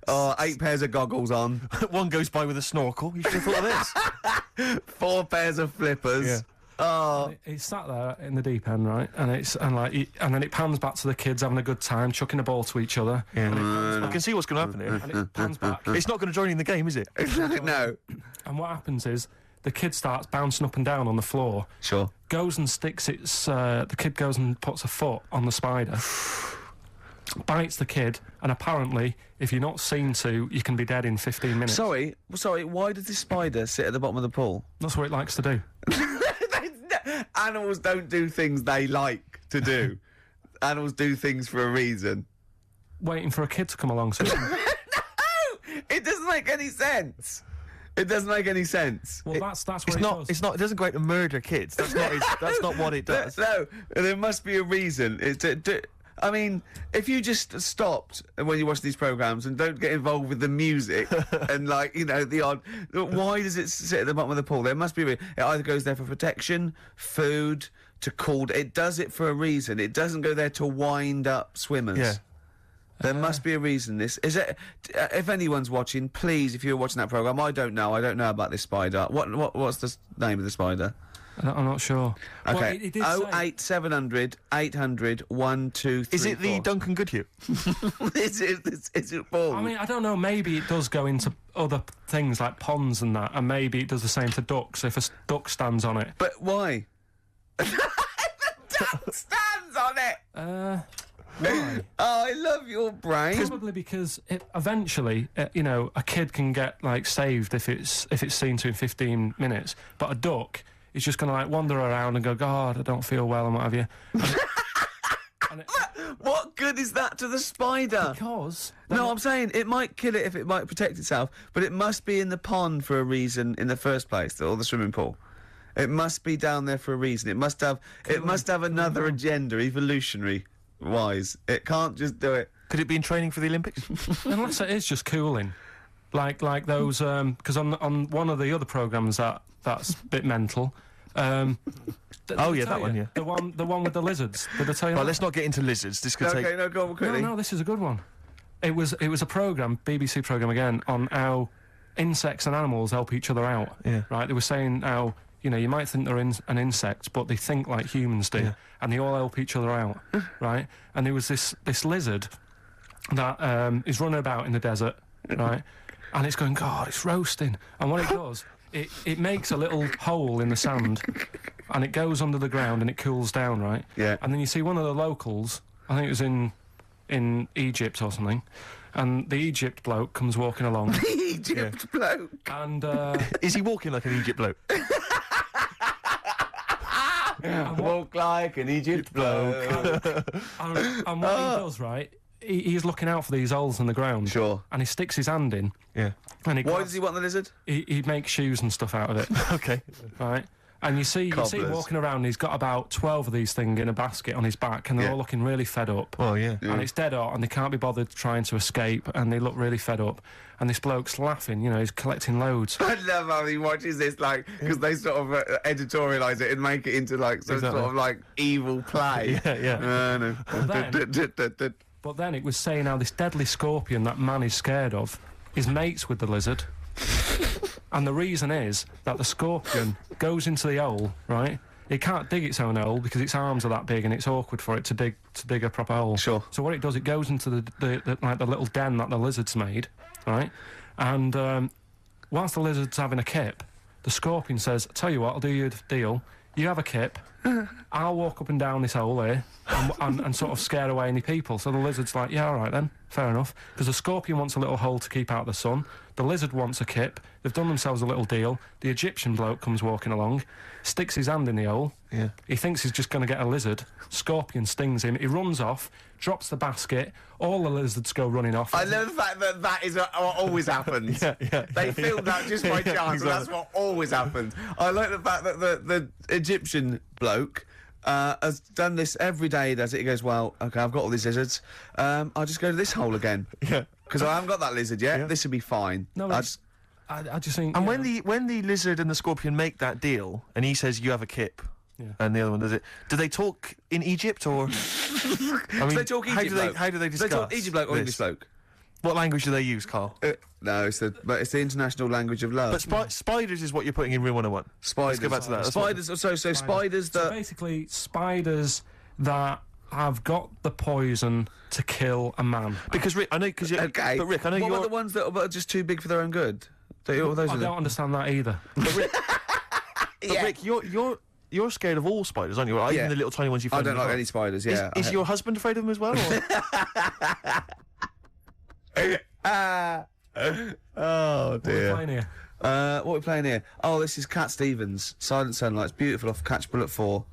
Oh, 8 pairs of goggles on. One goes by with a snorkel. You should have thought of this. 4 pairs of flippers. Yeah. Oh, It's sat there in the deep end, right? And then it pans back to the kids having a good time, chucking a ball to each other. Yeah. I can see what's going to happen here. And it pans back. It's not going to join in the game, is it? no. And what happens is the kid starts bouncing up and down on the floor. Sure. Goes and sticks the kid goes and puts a foot on the spider. Bites the kid, and apparently, if you're not seen to, you can be dead in 15 minutes. Sorry, why does this spider sit at the bottom of the pool? That's what it likes to do. Animals don't do things they like to do. Animals do things for a reason. Waiting for a kid to come along. So No! It doesn't make any sense. It doesn't make any sense. well, that's what It's it not. does. It's not. It doesn't go out to murder kids. That's not. That's not what it does. No, there must be a reason. I mean, if you just stopped when you watch these programmes and don't get involved with the music and, the odd... Why does it sit at the bottom of the pool? There must be a reason. It either goes there for protection, food, to call. It does it for a reason. It doesn't go there to wind up swimmers. Yeah. There must be a reason. This is it. If anyone's watching, please, if you're watching that program, I don't know about this spider. What's the name of the spider? I'm not sure. Okay. Well, it did say- 08700 800 123. Is it the Duncan Goodhue? is it Paul? I mean, I don't know. Maybe it does go into other things like ponds and that, and maybe it does the same to ducks if a duck stands on it. But why? The duck stands on it. Why? Oh, I love your brain. Probably because eventually, a kid can get like saved if it's seen to in 15 minutes, but a duck is just going to like wander around and go, God, I don't feel well and what have you. What good is that to the spider? Because No, I'm saying it might kill it if it might protect itself, but it must be in the pond for a reason in the first place, or the swimming pool. It must be down there for a reason. It must have another agenda, evolutionary wise. It can't just do it. Could it be in training for the Olympics? unless it is just cooling, like those because on one of the other programmes that's a bit mental. Oh yeah, that one. Yeah. The one with the lizards. Did I tell you? Well, that? let's not get into lizards. This could take. Okay, no, go on quickly. No, this is a good one. It was a programme, BBC programme again, on how insects and animals help each other out. Yeah. Right. They were saying how you might think they're an insect, but they think like humans do, and they all help each other out. Right. And there was this lizard that is running about in the desert, right, and it's going, God, it's roasting. And what it does, it makes a little hole in the sand, and it goes under the ground and it cools down, right? Yeah. And then you see one of the locals, I think it was in Egypt or something, and the Egypt bloke comes walking along. Egypt bloke. And Is he walking like an Egypt bloke? Walk like an Egypt bloke. and what he does, right, he's looking out for these holes in the ground. Sure. And he sticks his hand in. Yeah. And Why does he want the lizard? he makes shoes and stuff out of it. Okay. Right. And you see Cobblers. walking around, he's got about 12 of these things in a basket on his back, and they're all looking really fed up. Well, yeah. And it's dead hot, and they can't be bothered trying to escape, and they look really fed up. And this bloke's laughing, he's collecting loads. I love how he watches this, because they sort of editorialise it and make it into, some Exactly. sort of, evil play. Yeah. No. But then it was saying how this deadly scorpion that man is scared of is mates with the lizard. And the reason is that the scorpion goes into the hole, right? It can't dig its own hole because its arms are that big and it's awkward for it to dig a proper hole. Sure. So what it does, it goes into the little den that the lizard's made, right? And whilst the lizard's having a kip, the scorpion says, "Tell you what, I'll do you a deal. You have a kip, I'll walk up and down this hole here and sort of scare away any people." So the lizard's like, "Yeah, all right then, fair enough." Because the scorpion wants a little hole to keep out the sun. The lizard wants a kip. They've done themselves a little deal. The Egyptian bloke comes walking along, sticks his hand in the hole. Yeah. He thinks he's just going to get a lizard. Scorpion stings him. He runs off, drops the basket. All the lizards go running off. I love the fact that is what always happens. Yeah. They filmed that just by Yeah, chance, and that's exactly. what always happens. I like the fact that the Egyptian bloke has done this every day. He does it. He goes, "Well, okay, I've got all these lizards. I'll just go to this hole again." Yeah. Because I haven't got that lizard yet. Yeah. This will be fine. No, I just think... And you know, when the lizard and the scorpion make that deal, and he says you have a kip, and the other one does it, do they talk in Egypt or? I mean, they talk how Egypt bloke. how do they Do discuss? they talk Egypt bloke or this? English bloke? What language do they use, Carl? No, it's the international language of love. But spiders is what you're putting in Real 101. Spiders. Let's go back to that. That's Spiders. So spiders So that. basically, spiders that have got the poison to kill a man. Because Rick, I know, Okay. but Rick, I know what you're. about the ones that are just too big for their own good? Those I are the- don't understand that either. But Rick, you're scared of all spiders, aren't you? Or Yeah. even the little tiny ones you I find. don't in the like garden. any spiders. Yeah. Is your husband afraid of them as well? Or? Oh What are we dear. playing here? What are we playing here? Oh, this is Cat Stevens, Silent Sunlight. It's beautiful off Catch Bullet 4.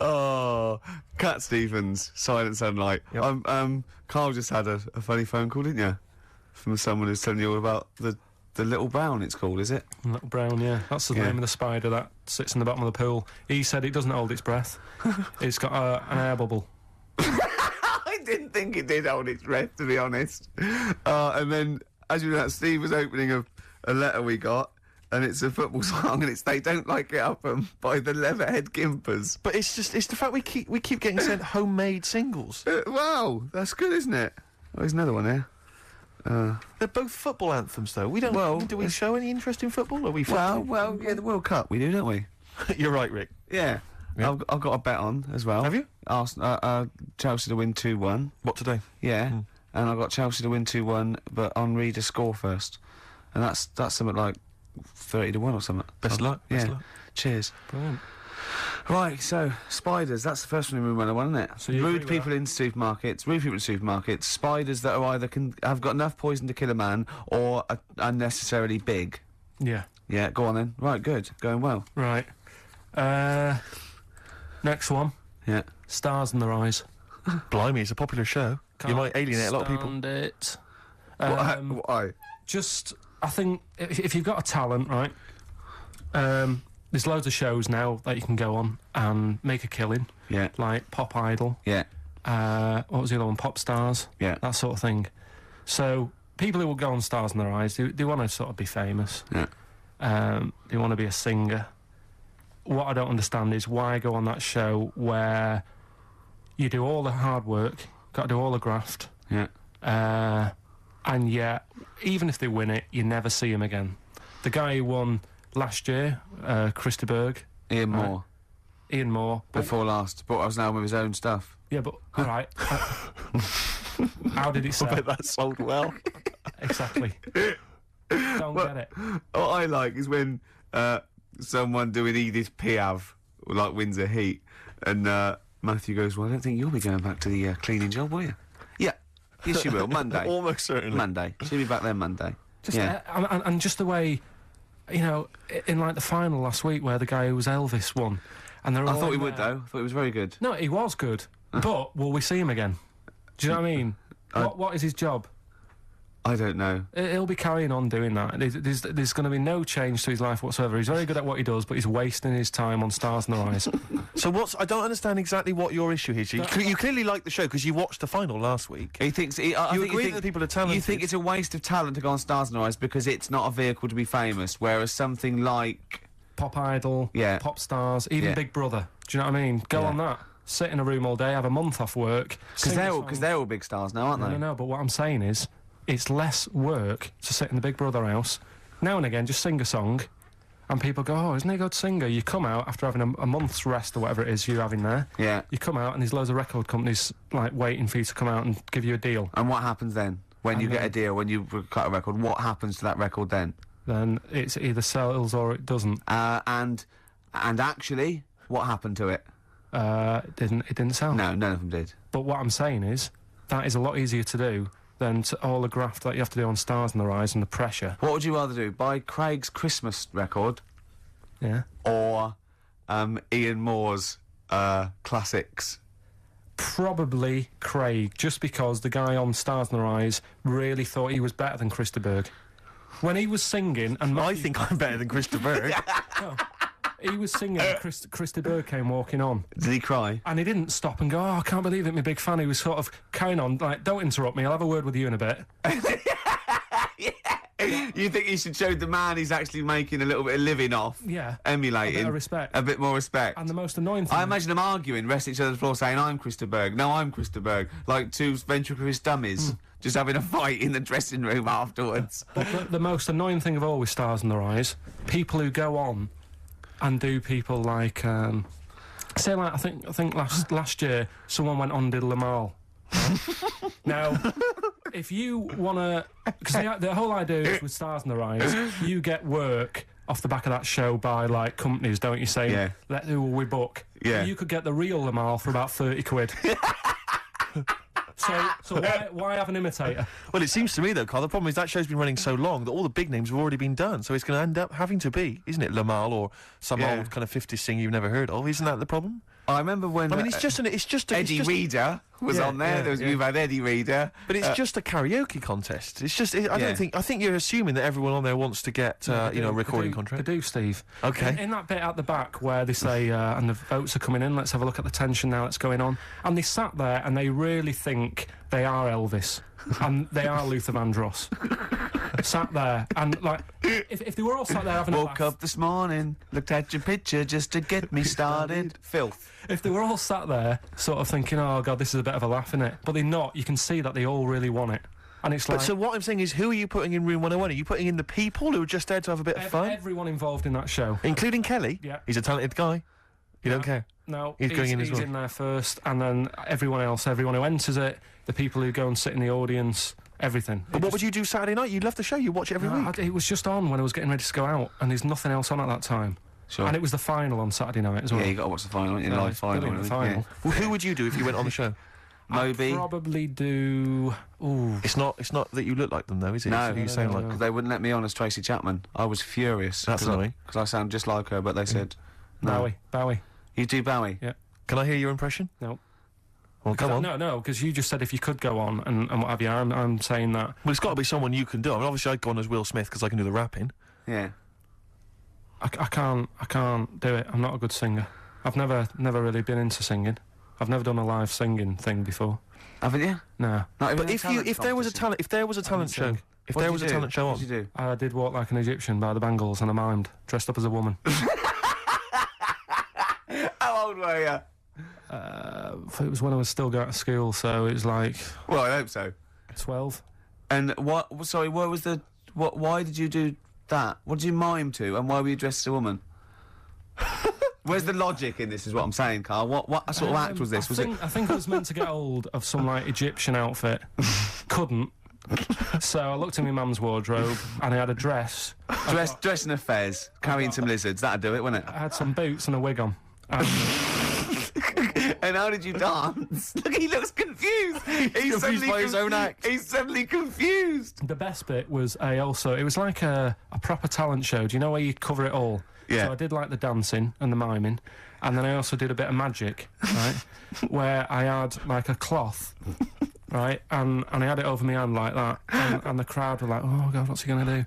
Oh, Cat Stevens, Silent Sunlight. Yep. Carl just had a funny phone call, didn't you? From someone who's telling you all about the Little Brown, it's called, is it? Little brown, yeah. That's the name of the spider that sits in the bottom of the pool. He said it doesn't hold its breath. It's got an air bubble. I didn't think it did hold its breath, to be honest. And then, as you know, Steve was opening a letter we got, and it's a football song, and it's They Don't Like It Up 'Em by the Leatherhead Gimpers. But it's the fact we keep getting sent homemade singles. Wow, that's good, isn't it? Oh, there's another one here. They're both football anthems, though. We don't. Well, do we show any interest in football? Are we? Well, yeah, the World Cup we do, don't we? You're right, Rick. Yeah. Yeah. I've got a bet on as well. Have you? Chelsea to win 2-1. What today? Yeah. And I've got Chelsea to win 2-1, but Henri to score first. And that's something like 30-1 or something. Best luck. Yeah. Best luck. Cheers. Brilliant. Right, so spiders. That's the first one in room 101, isn't it? So you rude agree with people in supermarkets. Rude people in supermarkets. Spiders that are either have got enough poison to kill a man or are unnecessarily big. Yeah. Yeah, go on then. Right, good. Going well. Right. Next one. Yeah. Stars in Their Eyes. Blimey, it's a popular show. You might alienate a lot of people. Stand it. Why? Just, I think, if you've got a talent, right, there's loads of shows now that you can go on and make a killing, Yeah. like Pop Idol, Yeah. what was the other one, Pop Stars, Yeah. that sort of thing. So, people who will go on Stars in Their Eyes, they want to sort of be famous. Yeah. They want to be a singer. What I don't understand is why go on that show where you do all the hard work, got to do all the graft, Yeah. and yet, even if they win it, you never see him again. The guy who won last year, Christy Berg. Ian Right. Moore. Ian Moore. Before last. Brought us now with his own stuff. Yeah, but, all right. How did it I sell? bet that sold well. Exactly. Don't get it. What I like is when someone doing Edith Piaf, like, wins a heat, and Matthew goes, well, I don't think you'll be going back to the cleaning job, will you? Yeah. Yes, you will. Monday. Almost certainly. Monday. She'll be back there Monday. Just, yeah. and just the way, you know, in like the final last week where the guy who was Elvis won, and they're I all thought he in would, there. though. I thought he was very good. No, he was good, but will we see him again? Do you know what I mean? What is his job? I don't know. He'll be carrying on doing that. There's going to be no change to his life whatsoever. He's very good at what he does, but he's wasting his time on Stars in Their Eyes. So I don't understand exactly what your issue is. You clearly like the show because you watched the final last week. He thinks... I You think agree that the people are talented. You think it's a waste of talent to go on Stars in Their Eyes because it's not a vehicle to be famous, whereas something like... Pop Idol, Yeah. Pop Stars, even Yeah. Big Brother. Do you know what I mean? Go Yeah. on that. Sit in a room all day, have a month off work. Because they're all big stars now, aren't they? No, but what I'm saying is, it's less work to sit in the Big Brother house. Now and again, just sing a song, and people go, oh, isn't he a good singer? You come out after having a month's rest or whatever it is you're having there. Yeah. You come out, and there's loads of record companies, like, waiting for you to come out and give you a deal. And what happens then? When you get a deal, when you cut a record, what happens to that record then? Then it's either sells or it doesn't. And actually, what happened to it? It didn't sell. No, none of them did. But what I'm saying is, that is a lot easier to do than all the graft that you have to do on Stars in Their Eyes and the pressure. What would you rather do? Buy Craig's Christmas record Yeah. or Ian Moore's classics? Probably Craig, just because the guy on Stars in Their Eyes really thought he was better than Christy Berg. When he was singing, and I think I'm better than Christy Berg. he was singing, and Christy Berg came walking on, Did he cry? and he didn't stop and go, "Oh, I can't believe it, I'm a big fan." He was sort of carrying on, like, "Don't interrupt me. I'll have a word with you in a bit." You think he should show the man he's actually making a little bit of living off? Yeah. Emulating. A bit of respect. A bit more respect. And the most annoying thing, I imagine them arguing, rest each other on the floor saying, I'm Christa Berg. No, I'm Christa Berg. Like two ventriloquist dummies. Just having a fight in the dressing room afterwards. but the most annoying thing of all with Stars in Their Eyes, people who go on and do people like, say, like, I think last year someone went on and did Lamal. Now, if you want to... Because the whole idea is with Stars in Their Eyes, you get work off the back of that show by, like, companies, don't you, saying, Yeah. who will we book? Yeah. You could get the real Lamal for about 30 quid. So why have an imitator? Well, it seems to me, though, Carl, the problem is that show's been running so long that all the big names have already been done, so it's going to end up having to be, isn't it, Lamal or some Yeah. old kind of 50s singer you've never heard of? Isn't that the problem? I remember when... I mean, it's just Eddie Reader was Yeah, on there. yeah, We've had Eddie Reader. But it's just a karaoke contest. It's just... I Yeah. think you're assuming that everyone on there wants to get, a recording contract. They do, Steve. Okay. In that bit at the back where they say, and the votes are coming in, let's have a look at the tension now that's going on. And they sat there and they really think they are Elvis. And they are Luther Vandross. sat there, and like, if they were all sat there having a Woke laugh, up this morning, looked at your picture just to get me started. Filth. if they were all sat there, sort of thinking, "Oh God, this is a bit of a laugh, innit?" But they're not. You can see that they all really want it, and it's like. But so what I'm saying is, who are you putting in room 101? Are you putting in the people who are just there to have a bit of fun? Everyone involved in that show, Including Kelly? Yeah. He's a talented guy. You don't care? No, He's going in as well. He's in there first, and then everyone else, everyone who enters it, the people who go and sit in the audience, everything. But what would you do Saturday night? You love the show. You watch it every week. It was just on when I was getting ready to go out, and there's nothing else on at that time. Sure. And it was the final on Saturday night as well. Yeah, you got to watch the final, Yeah, live it's final. brilliant, the really. final. Well, who would you do if you went on the show? Moby. I'd probably do. Ooh, It's not that you look like them, though, is it? No, It's who you no, sound no, like. no. 'Cause they wouldn't let me on as Tracy Chapman. I was furious. That's annoying. Because I sound just like her, but they said, no. Bowie. You do Bowie? Yeah. Can I hear your impression? No. Well, come on. No, because you just said if you could go on and what have you. I'm saying that. Well, it's got to be someone you can do. I mean, obviously, I'd go on as Will Smith because I can do the rapping. Yeah. I can't do it. I'm not a good singer. I've never really been into singing. I've never done a live singing thing before. Haven't you? No. Not even But a if talent there was a competition? talent show, sing. if What there did was you a do? talent show What on, did you do? I did Walk Like an Egyptian by the Bangles, and I mimed, dressed up as a woman. How old were you? It was when I was still going to school, so it was like Well, I hope so. 12. And what? Sorry, what was the? What? Why did you do that? What did you mime to? And why were you dressed as a woman? Where's the logic in this? Is what I'm saying, Carl. What sort of act was this? I think I was meant to get hold of some like Egyptian outfit. Couldn't. So I looked in my mum's wardrobe, and I had a dress. Dress in a fez, carrying some lizards? That'd do it, wouldn't it? I had some boots and a wig on. And And how did you dance? Look, he looks confused. He's confused by his own act. He's suddenly confused. the best bit was it was like a proper talent show. Do you know where you cover it all? Yeah. So I did like the dancing and the miming, and then I also did a bit of magic, right? Where I had like a cloth, right, and I had it over my hand like that, and the crowd were like, "Oh God, what's he gonna do?"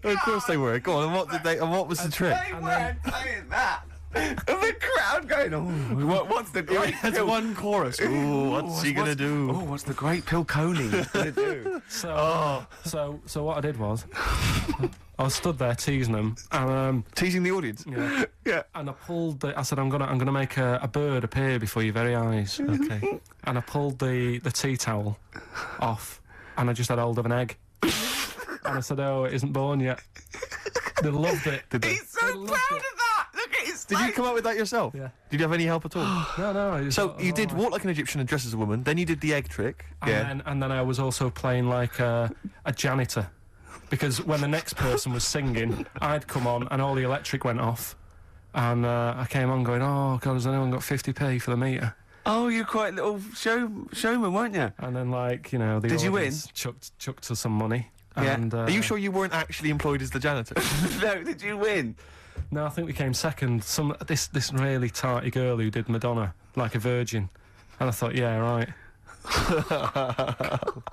of course they were. Go on. And what was the trick? They weren't saying that. And the crowd going, oh, what's the great That's pill? one chorus. Ooh, what's he gonna do? Oh, what's the great pill Coney gonna do? So what I did was, I was stood there teasing them, and Teasing the audience. yeah, Yeah. and I pulled. I said, I'm gonna make a bird appear before your very eyes. Okay. And I pulled the tea towel off, and I just had hold of an egg. And I said, "Oh, it isn't born yet." They loved it. He's so proud of that. Look at his Did you come up with that yourself? Yeah. Did you have any help at all? No. it was So all you did right. walk like an Egyptian and dress as a woman. Then you did the egg trick. And then I was also playing like a janitor, because when the next person was singing, I'd come on and all the electric went off, and I came on going, "Oh God, has anyone got 50p for the meter?" Oh, you're quite a little showman, weren't you? And then like the Did you audience chucked us some money. Yeah. And, Are you sure you weren't actually employed as the janitor? No, did you win? No, I think we came second. This really tarty girl who did Madonna like a virgin, and I thought, yeah, right.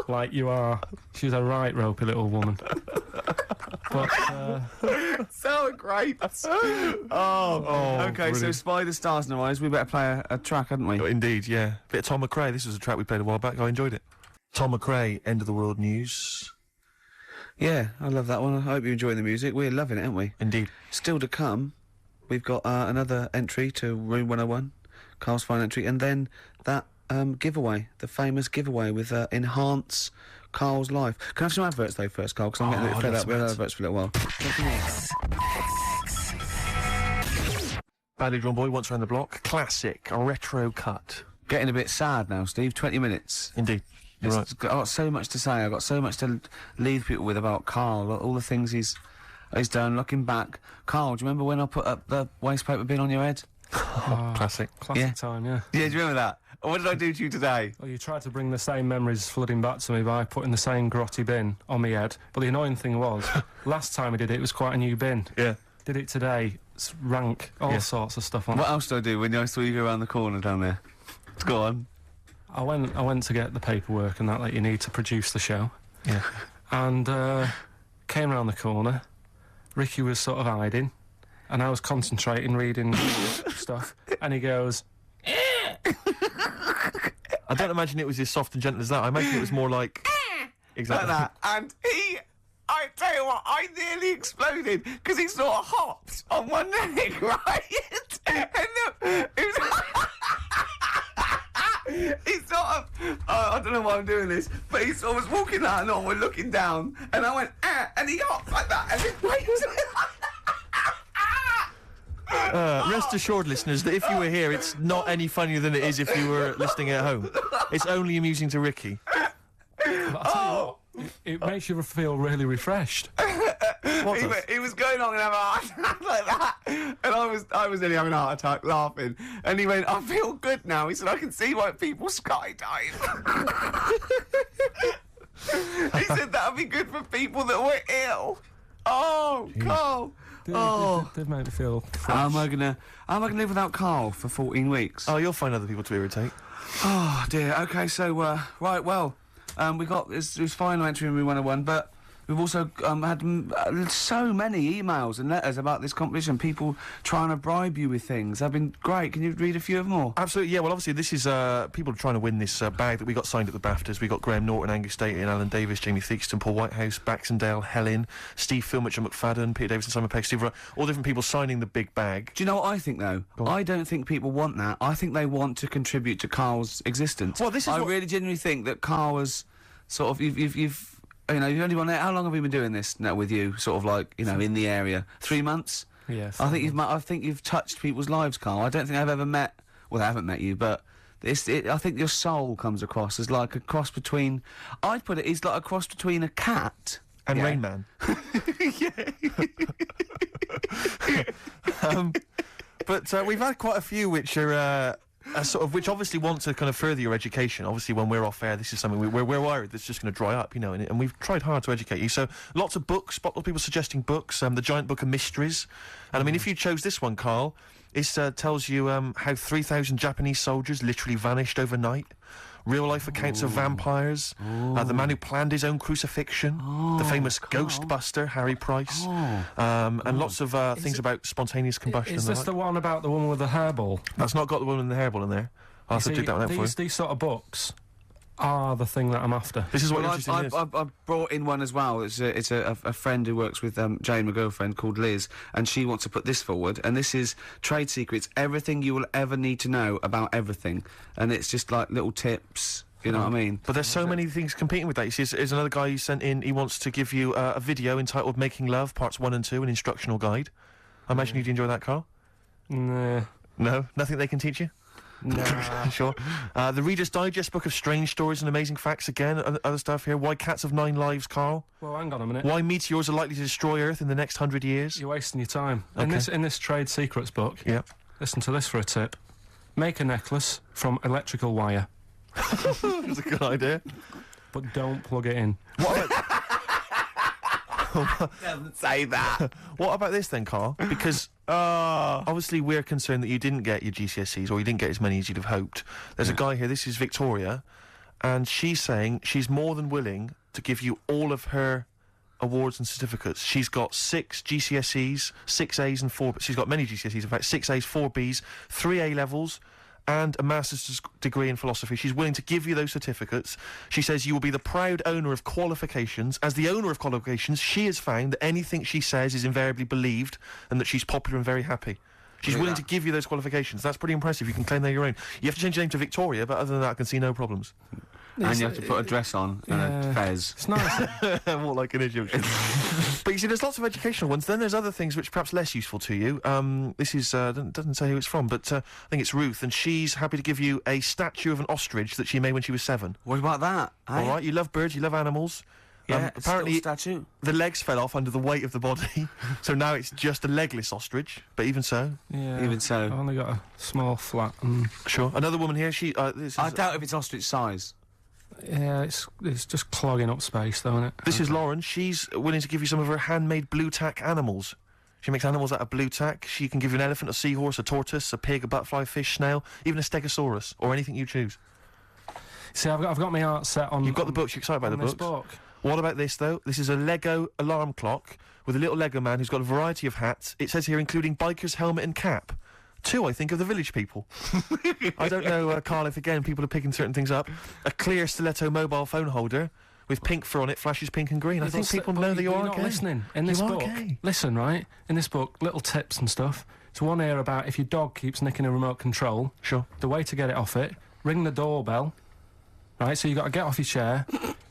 Like you are. She was a right ropey little woman. But So great. Oh, okay, so brilliant. Spy the Stars in the Eyes, we better play a track, hadn't we? Indeed, yeah. Bit of Tom McRae. This was a track we played a while back. I enjoyed it. Tom McRae, End of the World News. Yeah, I love that one. I hope you're enjoying the music. We're loving it, aren't we? Indeed. Still to come, we've got another entry to Room 101, Carl's final entry, and then that giveaway, the famous giveaway with Enhance Carl's Life. Can I have some adverts though first, Carl? Because I'm getting a bit fed up with adverts for a little while. Badly Drawn Boy, Once Around the Block. Classic, a retro cut. Getting a bit sad now, Steve. 20 minutes. Indeed. You're right. I've got so much to say. I've got so much to leave people with about Carl, all the things he's done. Looking back, Carl, do you remember when I put up the waste paper bin on your head? Classic. classic Yeah. time, yeah. Yeah, do you remember that? What did I do to you today? Well, you tried to bring the same memories flooding back to me by putting the same grotty bin on my head. But the annoying thing was, last time I did it, it was quite a new bin. Yeah. Did it today, it's rank, all Yeah. sorts of stuff on What it. else did I do when I saw you go around the corner down there? Go on. I went to get the paperwork and that you need to produce the show. Yeah. And came round the corner. Ricky was sort of hiding, and I was concentrating, reading stuff. And he goes, and I don't imagine it was as soft and gentle as that. I imagine it was more like... exactly. Like that. And I tell you what, I nearly exploded because he sort of hopped on one leg, right? And it was... he sort of... I don't know why I'm doing this, but he sort of was walking out and on, we're looking down, and I went, and he hopped like that, and his weight was... Rest assured, listeners, that if you were here, it's not any funnier than it is if you were listening at home. It's only amusing to Ricky. It makes you feel really refreshed. He was going on and having a heart attack like that, and I was nearly having a heart attack laughing. And he went, "I feel good now." He said, "I can see why people skydive." He said that would be good for people that were ill. Oh, Carl. They've made me feel fresh. How am I gonna live without Carl for 14 weeks? Oh, you'll find other people to irritate. Oh dear. Okay, so right, well, we got this final entry in Room 101, but we've also had so many emails and letters about this competition. People trying to bribe you with things. They've been great. Can you read a few of them all? Absolutely, yeah. Well, obviously, this is people trying to win this bag that we got signed at the BAFTAs. We got Graham Norton, Angus Staten, Alan Davis, Jamie Theakston, Paul Whitehouse, Baxendale, Helen, Steve Filmich and McFadden, Peter Davison, Simon Pegg, Steve Wright, all different people signing the big bag. Do you know what I think, though? I don't think people want that. I think they want to contribute to Carl's existence. Well, this is I really genuinely think that Carl was sort of... You've only been there. How long have we been doing this now with you? Sort of like, in the area. 3 months? Yes. I think you've touched people's lives, Carl. I don't think I've ever met... Well, I haven't met you, but... I think your soul comes across as like a cross between... I'd put it, he's like a cross between a cat... And Rain Man. But we've had quite a few which are... which obviously want to kind of further your education. Obviously, when we're off air, this is something we're worried that's just going to dry up, and we've tried hard to educate you. So, lots of books, lots of people suggesting books, the Giant Book of Mysteries. And I mean, if you chose this one, Carl, it tells you how 3,000 Japanese soldiers literally vanished overnight. Real-life accounts of vampires, the man who planned his own crucifixion, the famous Ghostbuster, Harry Price, and lots of things about spontaneous combustion. Is this the one about the woman with the hairball? That's not got the woman with the hairball in there. I'll have to dig that one out for you. These sort of books are the thing that I'm after. This is what interesting is. I've brought in one as well. It's a friend who works with Jane, my girlfriend, called Liz, and she wants to put this forward. And this is Trade Secrets, everything you will ever need to know about everything. And it's just like little tips. You know what I mean? But there's so many things competing with that. You see, there's another guy who sent in. He wants to give you a video entitled "Making Love," Parts 1 and 2, an instructional guide. I imagine you'd enjoy that, Carl. Nah. No, nothing they can teach you. Nah. Sure. The Reader's Digest book of strange stories and amazing facts again. Other stuff here. Why cats have 9 lives, Carl. Well, hang on a minute. Why meteors are likely to destroy Earth in the next 100 years. You're wasting your time. Okay. In this Trade Secrets book, listen to this for a tip. Make a necklace from electrical wire. That's a good idea. But don't plug it in. What about... Doesn't say that. What about this then, Carl? Because obviously we're concerned that you didn't get your GCSEs, or you didn't get as many as you'd have hoped. There's a guy here, this is Victoria, and she's saying she's more than willing to give you all of her awards and certificates. She's got 6 GCSEs, 6 A's and 4... She's got many GCSEs, in fact, 6 A's, 4 B's, 3 A-levels, and a master's degree in philosophy. She's willing to give you those certificates. She says you will be the proud owner of qualifications. As the owner of qualifications, she has found that anything she says is invariably believed and that she's popular and very happy. She's willing to give you those qualifications. That's pretty impressive. You can claim they're your own. You have to change your name to Victoria, but other than that, I can see no problems. And you have to put a dress on and a fez. It's nice. More like an Egyptian. But you see, there's lots of educational ones. Then there's other things which are perhaps less useful to you. This is doesn't say who it's from, but I think it's Ruth, and she's happy to give you a statue of an ostrich that she made when she was 7. What about that? All right, you love birds, you love animals. Yeah, apparently statue. The legs fell off under the weight of the body, so now it's just a legless ostrich. But even so, Yeah. Even so. I've only got a small flat. Sure. Another woman here. She. This is, I doubt if it's ostrich size. Yeah, it's just clogging up space, though, isn't it? This is Lauren. She's willing to give you some of her handmade blue tack animals. She makes animals out of blue tack. She can give you an elephant, a seahorse, a tortoise, a pig, a butterfly, fish, snail, even a stegosaurus, or anything you choose. See, I've got my art set on... You've got the books. You're excited by the this books. book. What about this, though? This is a Lego alarm clock with a little Lego man who's got a variety of hats. It says here, including biker's helmet and cap. 2, I think, of the Village People. I don't know, Carl, if again people are picking certain things up. A clear stiletto mobile phone holder with pink fur on it, flashes pink and green. I think people know that you are not gay. listening. In this book, listen, right? In this book, little tips and stuff. There's one here about if your dog keeps nicking a remote control. Sure. The way to get it off it, ring the doorbell. Right, so you got to get off your chair,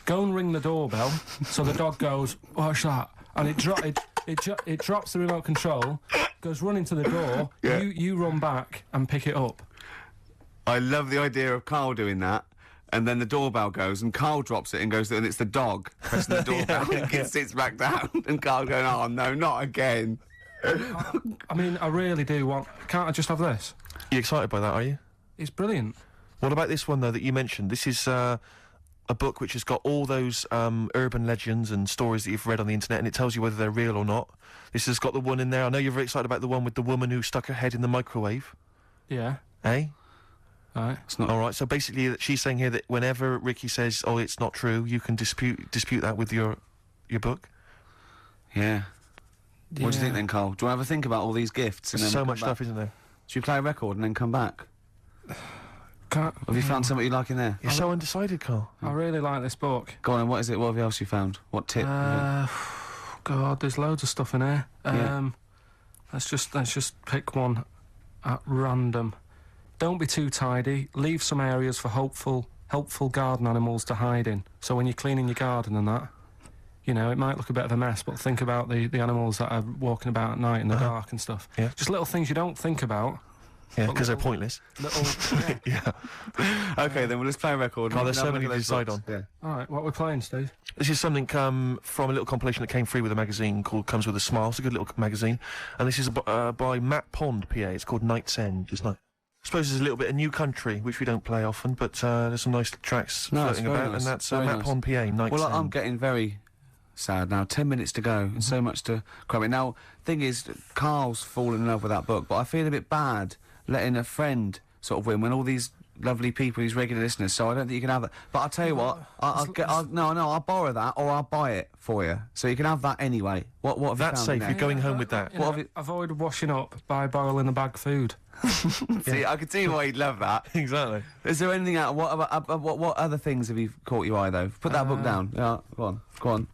go and ring the doorbell. So the dog goes, "What's that?" And it drops the remote control, goes running to the door. Yeah. You run back and pick it up. I love the idea of Carl doing that, and then the doorbell goes, and Carl drops it and goes, and it's the dog pressing the doorbell, and it sits back down, and Carl going, "Oh no, not again." I mean, I really do want... Can't I just have this? You excited by that, are you? It's brilliant. What about this one, though, that you mentioned? This is a book which has got all those urban legends and stories that you've read on the internet, and it tells you whether they're real or not. This has got the one in there. I know you're very excited about the one with the woman who stuck her head in the microwave. Yeah. Eh? Right. It's not... All right, so basically she's saying here that whenever Ricky says, "Oh, it's not true," you can dispute that with your book. Yeah. What do you think then, Carl? Do you want to have a think about all these gifts? And There's then so come much back? stuff, isn't there? Should we play a record and then come back? Can't... Have you found something you like in there? You're so undecided, Carl. I really like this book. Go on, and what is it? What else you found? What tip? God, there's loads of stuff in here. Yeah. Let's just pick one at random. Don't be too tidy. Leave some areas for helpful garden animals to hide in. So when you're cleaning your garden and that, you know, it might look a bit of a mess, but think about the animals that are walking about at night in the dark and stuff. Yeah. Just little things you don't think about. Yeah, because they're pointless. Little, yeah. Okay, then we'll just play a record. Carl, and there's have so a look many at to those decide books. on. Yeah. All right, what we're playing, Steve? This is something from a little compilation that came free with a magazine called Comes With a Smile. It's a good little magazine. And this is by Matt Pond, PA. It's called Night's End. Just like, I suppose there's a little bit of New Country, which we don't play often, but there's some nice tracks floating about. Nice. And that's Very Matt nice. Pond, PA, Night's End. Well, I'm getting very sad now. 10 minutes to go, and so much to cram in. Now, thing is, Carl's fallen in love with that book, but I feel a bit bad letting a friend sort of win when all these lovely people, these regular listeners, so I don't think you can have that. But I'll tell you what, I'll borrow that, or I'll buy it for you, so you can have that anyway. What have you That's found safe. in there? You're going home with that. What have you... Avoid washing up by boiling the bag food. See, I could see why you'd love that. Exactly. Is there anything out? What other things have you caught your eye though? Put that book down. Yeah, go on.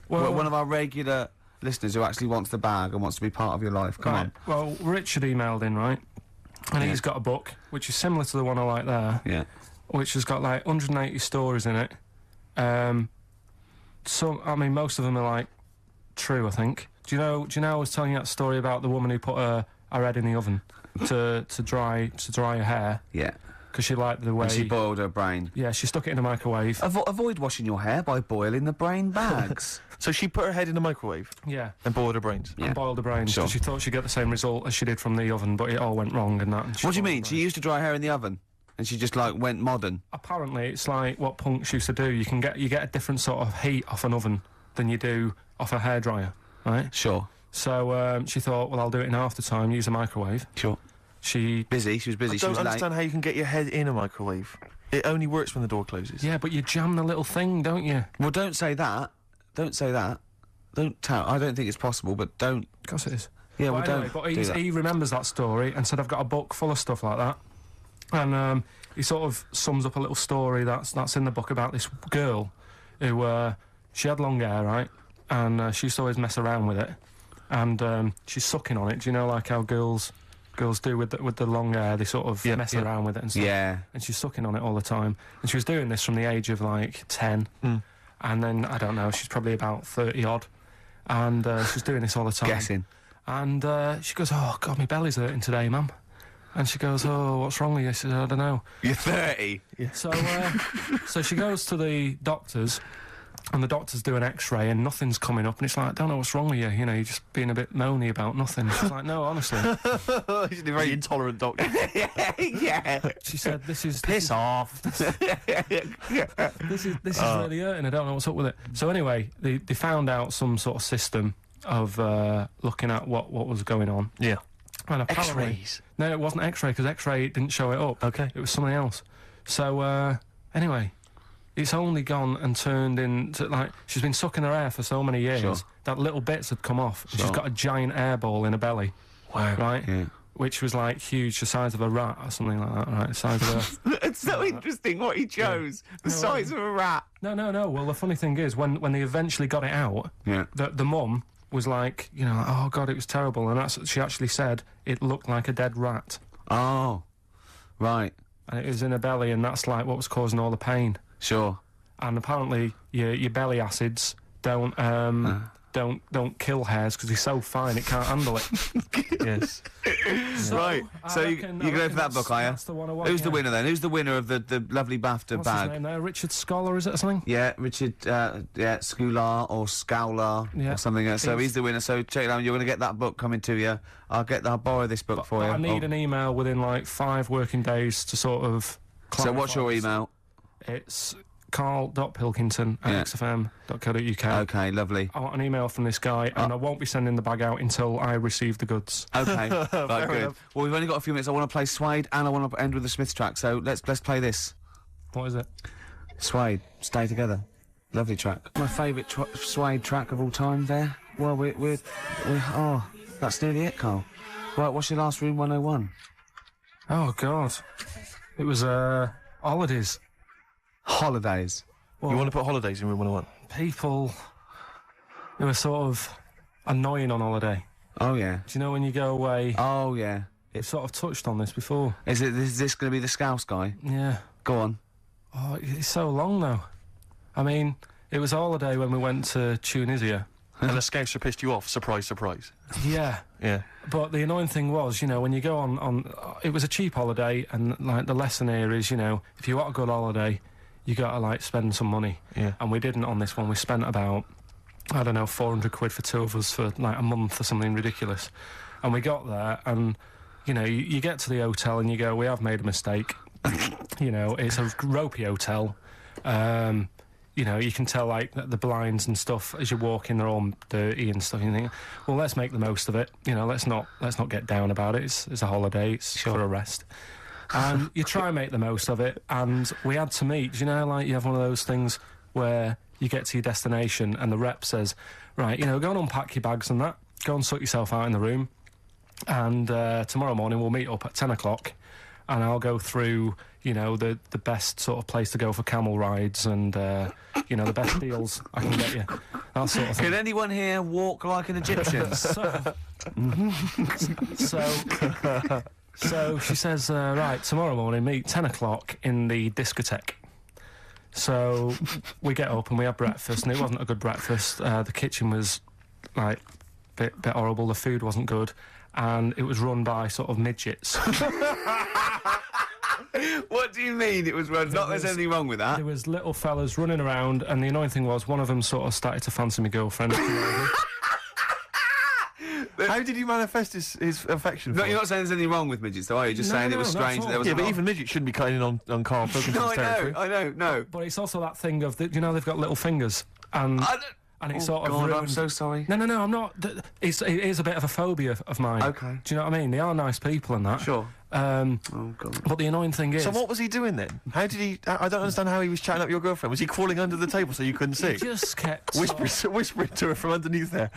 Well, One of our regular listeners who actually wants the bag and wants to be part of your life. Come on. Well, Richard emailed in, right? And he's got a book which is similar to the one I like there. Yeah. Which has got like 180 stories in it. Most of them are like true, I think. Do you know I was telling you that story about the woman who put her head in the oven to dry her hair Yeah. because she liked the way And she boiled her brain. Yeah, she stuck it in the microwave. Avoid washing your hair by boiling the brain bags. So she put her head in the microwave Yeah. and boiled her brains. Yeah. And boiled the brains Sure. because she thought she'd get the same result as she did from the oven, but it all went wrong and that. And What do you mean? She used to dry hair in the oven, and she just like went modern. Apparently, it's like what punks used to do. You get a different sort of heat off an oven than you do off a hairdryer, right? Sure. So she thought, well, I'll do it in half the time. Use a microwave. Sure. She She was busy. I She don't was understand late. how you can get your head in a microwave. It only works when the door closes. Yeah, but you jam the little thing, don't you? Well, don't say that. Don't say that. Don't tell. I don't think it's possible, but don't. Of course it is. Yeah, But well, anyway, don't but do that. he remembers that story and said, I've got a book full of stuff like that. And he sort of sums up a little story that's in the book about this girl who, she had long hair, right? And she used to always mess around with it. And she's sucking on it. Do you know, like how girls do with the long hair? They sort of mess around with it and stuff. Yeah. And she's sucking on it all the time. And she was doing this from the age of, like, 10. And then, I don't know, she's probably about 30-odd. And she's doing this all the time. Guessing. And she goes, oh, God, my belly's hurting today, Mum. And she goes, oh, what's wrong with you? She said, I don't know. You're 30. Yeah. So she goes to the doctors, and the doctors do an X-ray, and nothing's coming up. And it's like, I don't know what's wrong with you. You know, you're just being a bit moany about nothing. She's like, no, honestly. He's a very intolerant doctor. Yeah. She said, this is... Piss off. This is really hurting. I don't know what's up with it. So anyway, they found out some sort of system of looking at what was going on. Yeah. And apparently, X-rays? No, it wasn't X-ray, because X-ray didn't show it up. Okay. It was something else. So anyway, it's only gone and turned into, like, she's been sucking her hair for so many years Sure. that little bits had come off. And Sure. she's got a giant air ball in her belly. Wow. Right? Yeah. Which was like huge, the size of a rat or something like that, right? The size of a... It's so interesting what he chose. The size of a rat. No. Well, the funny thing is, when they eventually got it out, Yeah. the mum was like, you know, oh God, it was terrible. And she actually said it looked like a dead rat. Oh, right. And it was in her belly, and that's like what was causing all the pain. Sure. And apparently your belly acids don't kill hares because they're so fine it can't handle it. Yes. Right. So you're going for that book, are you? That's the one I want. Who's the winner then? Who's the winner of the lovely BAFTA What's bag? his name there? Richard Scholar, is it or something? Yeah, Richard, Scular or Scowler Yeah. or something. So he's the winner. So check it out. You're going to get that book coming to you. I'll borrow this book for you. I need an email within like 5 working days to sort of So what's your clarify. email? It's carl.pilkington@xfm.co.uk. Okay, lovely. I want an email from this guy, and I won't be sending the bag out until I receive the goods. Okay, right, good. enough. Well, we've only got a few minutes. I want to play Suede and I want to end with the Smiths track. So let's play this. What is it? Suede, Stay Together. Lovely track. My favourite Suede track of all time there. Well, we're that's nearly it, Carl. Right, what's your last Room 101? Oh, God. It was, holidays. Holidays. You want to put holidays in room 101? People who are sort of annoying on holiday. Oh, yeah. Do you know when you go away? Oh, yeah. We've sort of touched on this before. Is this going to be the Scouse guy? Yeah. Go on. Oh, it's so long, though. I mean, it was a holiday when we went to Tunisia. And the Scouser pissed you off. Surprise, surprise. Yeah. Yeah. But the annoying thing was, you know, when you go on it was a cheap holiday, and, like, the lesson here is, you know, if you want a good holiday, you got to, like, spend some money. Yeah. And we didn't on this one. We spent about, I don't know, 400 quid for 2 of us for, like, a month or something ridiculous. And we got there, and, you know, you get to the hotel and you go, we have made a mistake. You know, it's a ropey hotel. You know, you can tell, like, the blinds and stuff as you walk in, they're all dirty and stuff. And you think, well, let's make the most of it. You know, let's not get down about it. It's a holiday. It's for a rest. And you try and make the most of it. And we had to meet. You know, like, you have one of those things where you get to your destination and the rep says, right, you know, go and unpack your bags and that. Go and sort yourself out in the room. And tomorrow morning we'll meet up at 10 o'clock. And I'll go through, you know, the best sort of place to go for camel rides and, you know, the best deals I can get you. That sort of thing. Can anyone here walk like an Egyptian? So she says, right, tomorrow morning, meet 10 o'clock in the discotheque. So we get up and we have breakfast, and it wasn't a good breakfast. The kitchen was, like, bit horrible. The food wasn't good. And it was run by sort of midgets. What do you mean it was run? Not there's anything wrong with that. There was little fellas running around, and the annoying thing was one of them sort of started to fancy my girlfriend. How did he manifest his affection No, for you're her? not saying there's anything wrong with midgets, though, are you? Just No, saying it no, was not at strange all. that there was Yeah, a but lot- even midgets shouldn't be cutting in on Carl Pilkington's No, territory. I know, no. But it's also that thing of, you know, they've got little fingers, and it Oh, sort of God, I'm ruined... so sorry. No, I'm not. It is a bit of a phobia of mine. Okay. Do you know what I mean? They are nice people and that. Sure. Oh, God. But the annoying thing is... So what was he doing then? How did he... I don't understand how he was chatting up your girlfriend. Was he crawling under the table so you couldn't see? He just kept... Whispering to her from underneath there.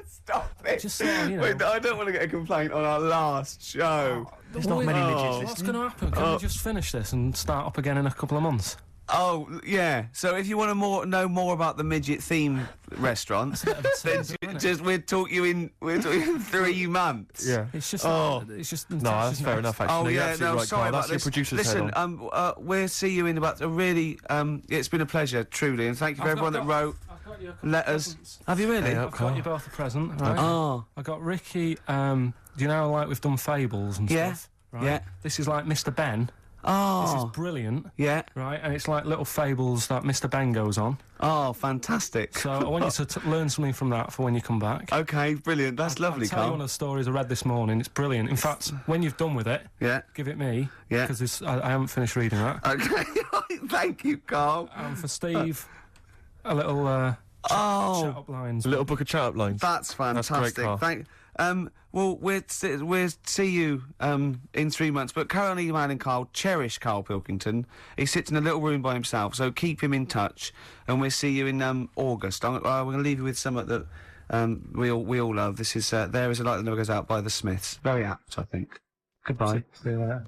Stop it. Just sort of, you know... Wait, I don't want to get a complaint on our last show. There's not many midgets What's listening. going to happen? Can we just finish this and start up again in a couple of months? Oh, yeah. So if you want to know more about the midget theme restaurant, then we'll talk you in 3 months. Yeah. It's just... Oh. It's just... No, that's fair enough, actually. Oh, You're yeah, absolutely right, sorry Carl. about That's your this. producer's head Listen, on. we'll see you in about a really... it's been a pleasure, truly, and thank you for everyone that wrote letters. Have you really? Yeah. I've got you both a present, right? Oh. I got Ricky, do you know, like, we've done fables and Yeah. stuff? Right? Yeah. This is like Mr. Ben. This Oh. is brilliant. Yeah. Right, and it's like little fables that Mr. Ben goes on. Oh, fantastic. So I want you to learn something from that for when you come back. Okay, brilliant. That's lovely, I'll tell you Carl. one of the stories I read this morning. It's brilliant. In fact, when you've done with it, Yeah. give it me. Yeah. Because I haven't finished reading that. Okay. Thank you, Carl. And for Steve, a little chat Oh, up lines. A little book of chat-up lines. that's fantastic. Carl. Well, we'll see you in 3 months. But carry on emailing Carl. Cherish Carl Pilkington. He sits in a little room by himself, so keep him in touch. And we'll see you in August. We're going to leave you with something that we all love. This is There Is a Light That Never Goes Out by the Smiths. Very apt, I think. Goodbye. See you later.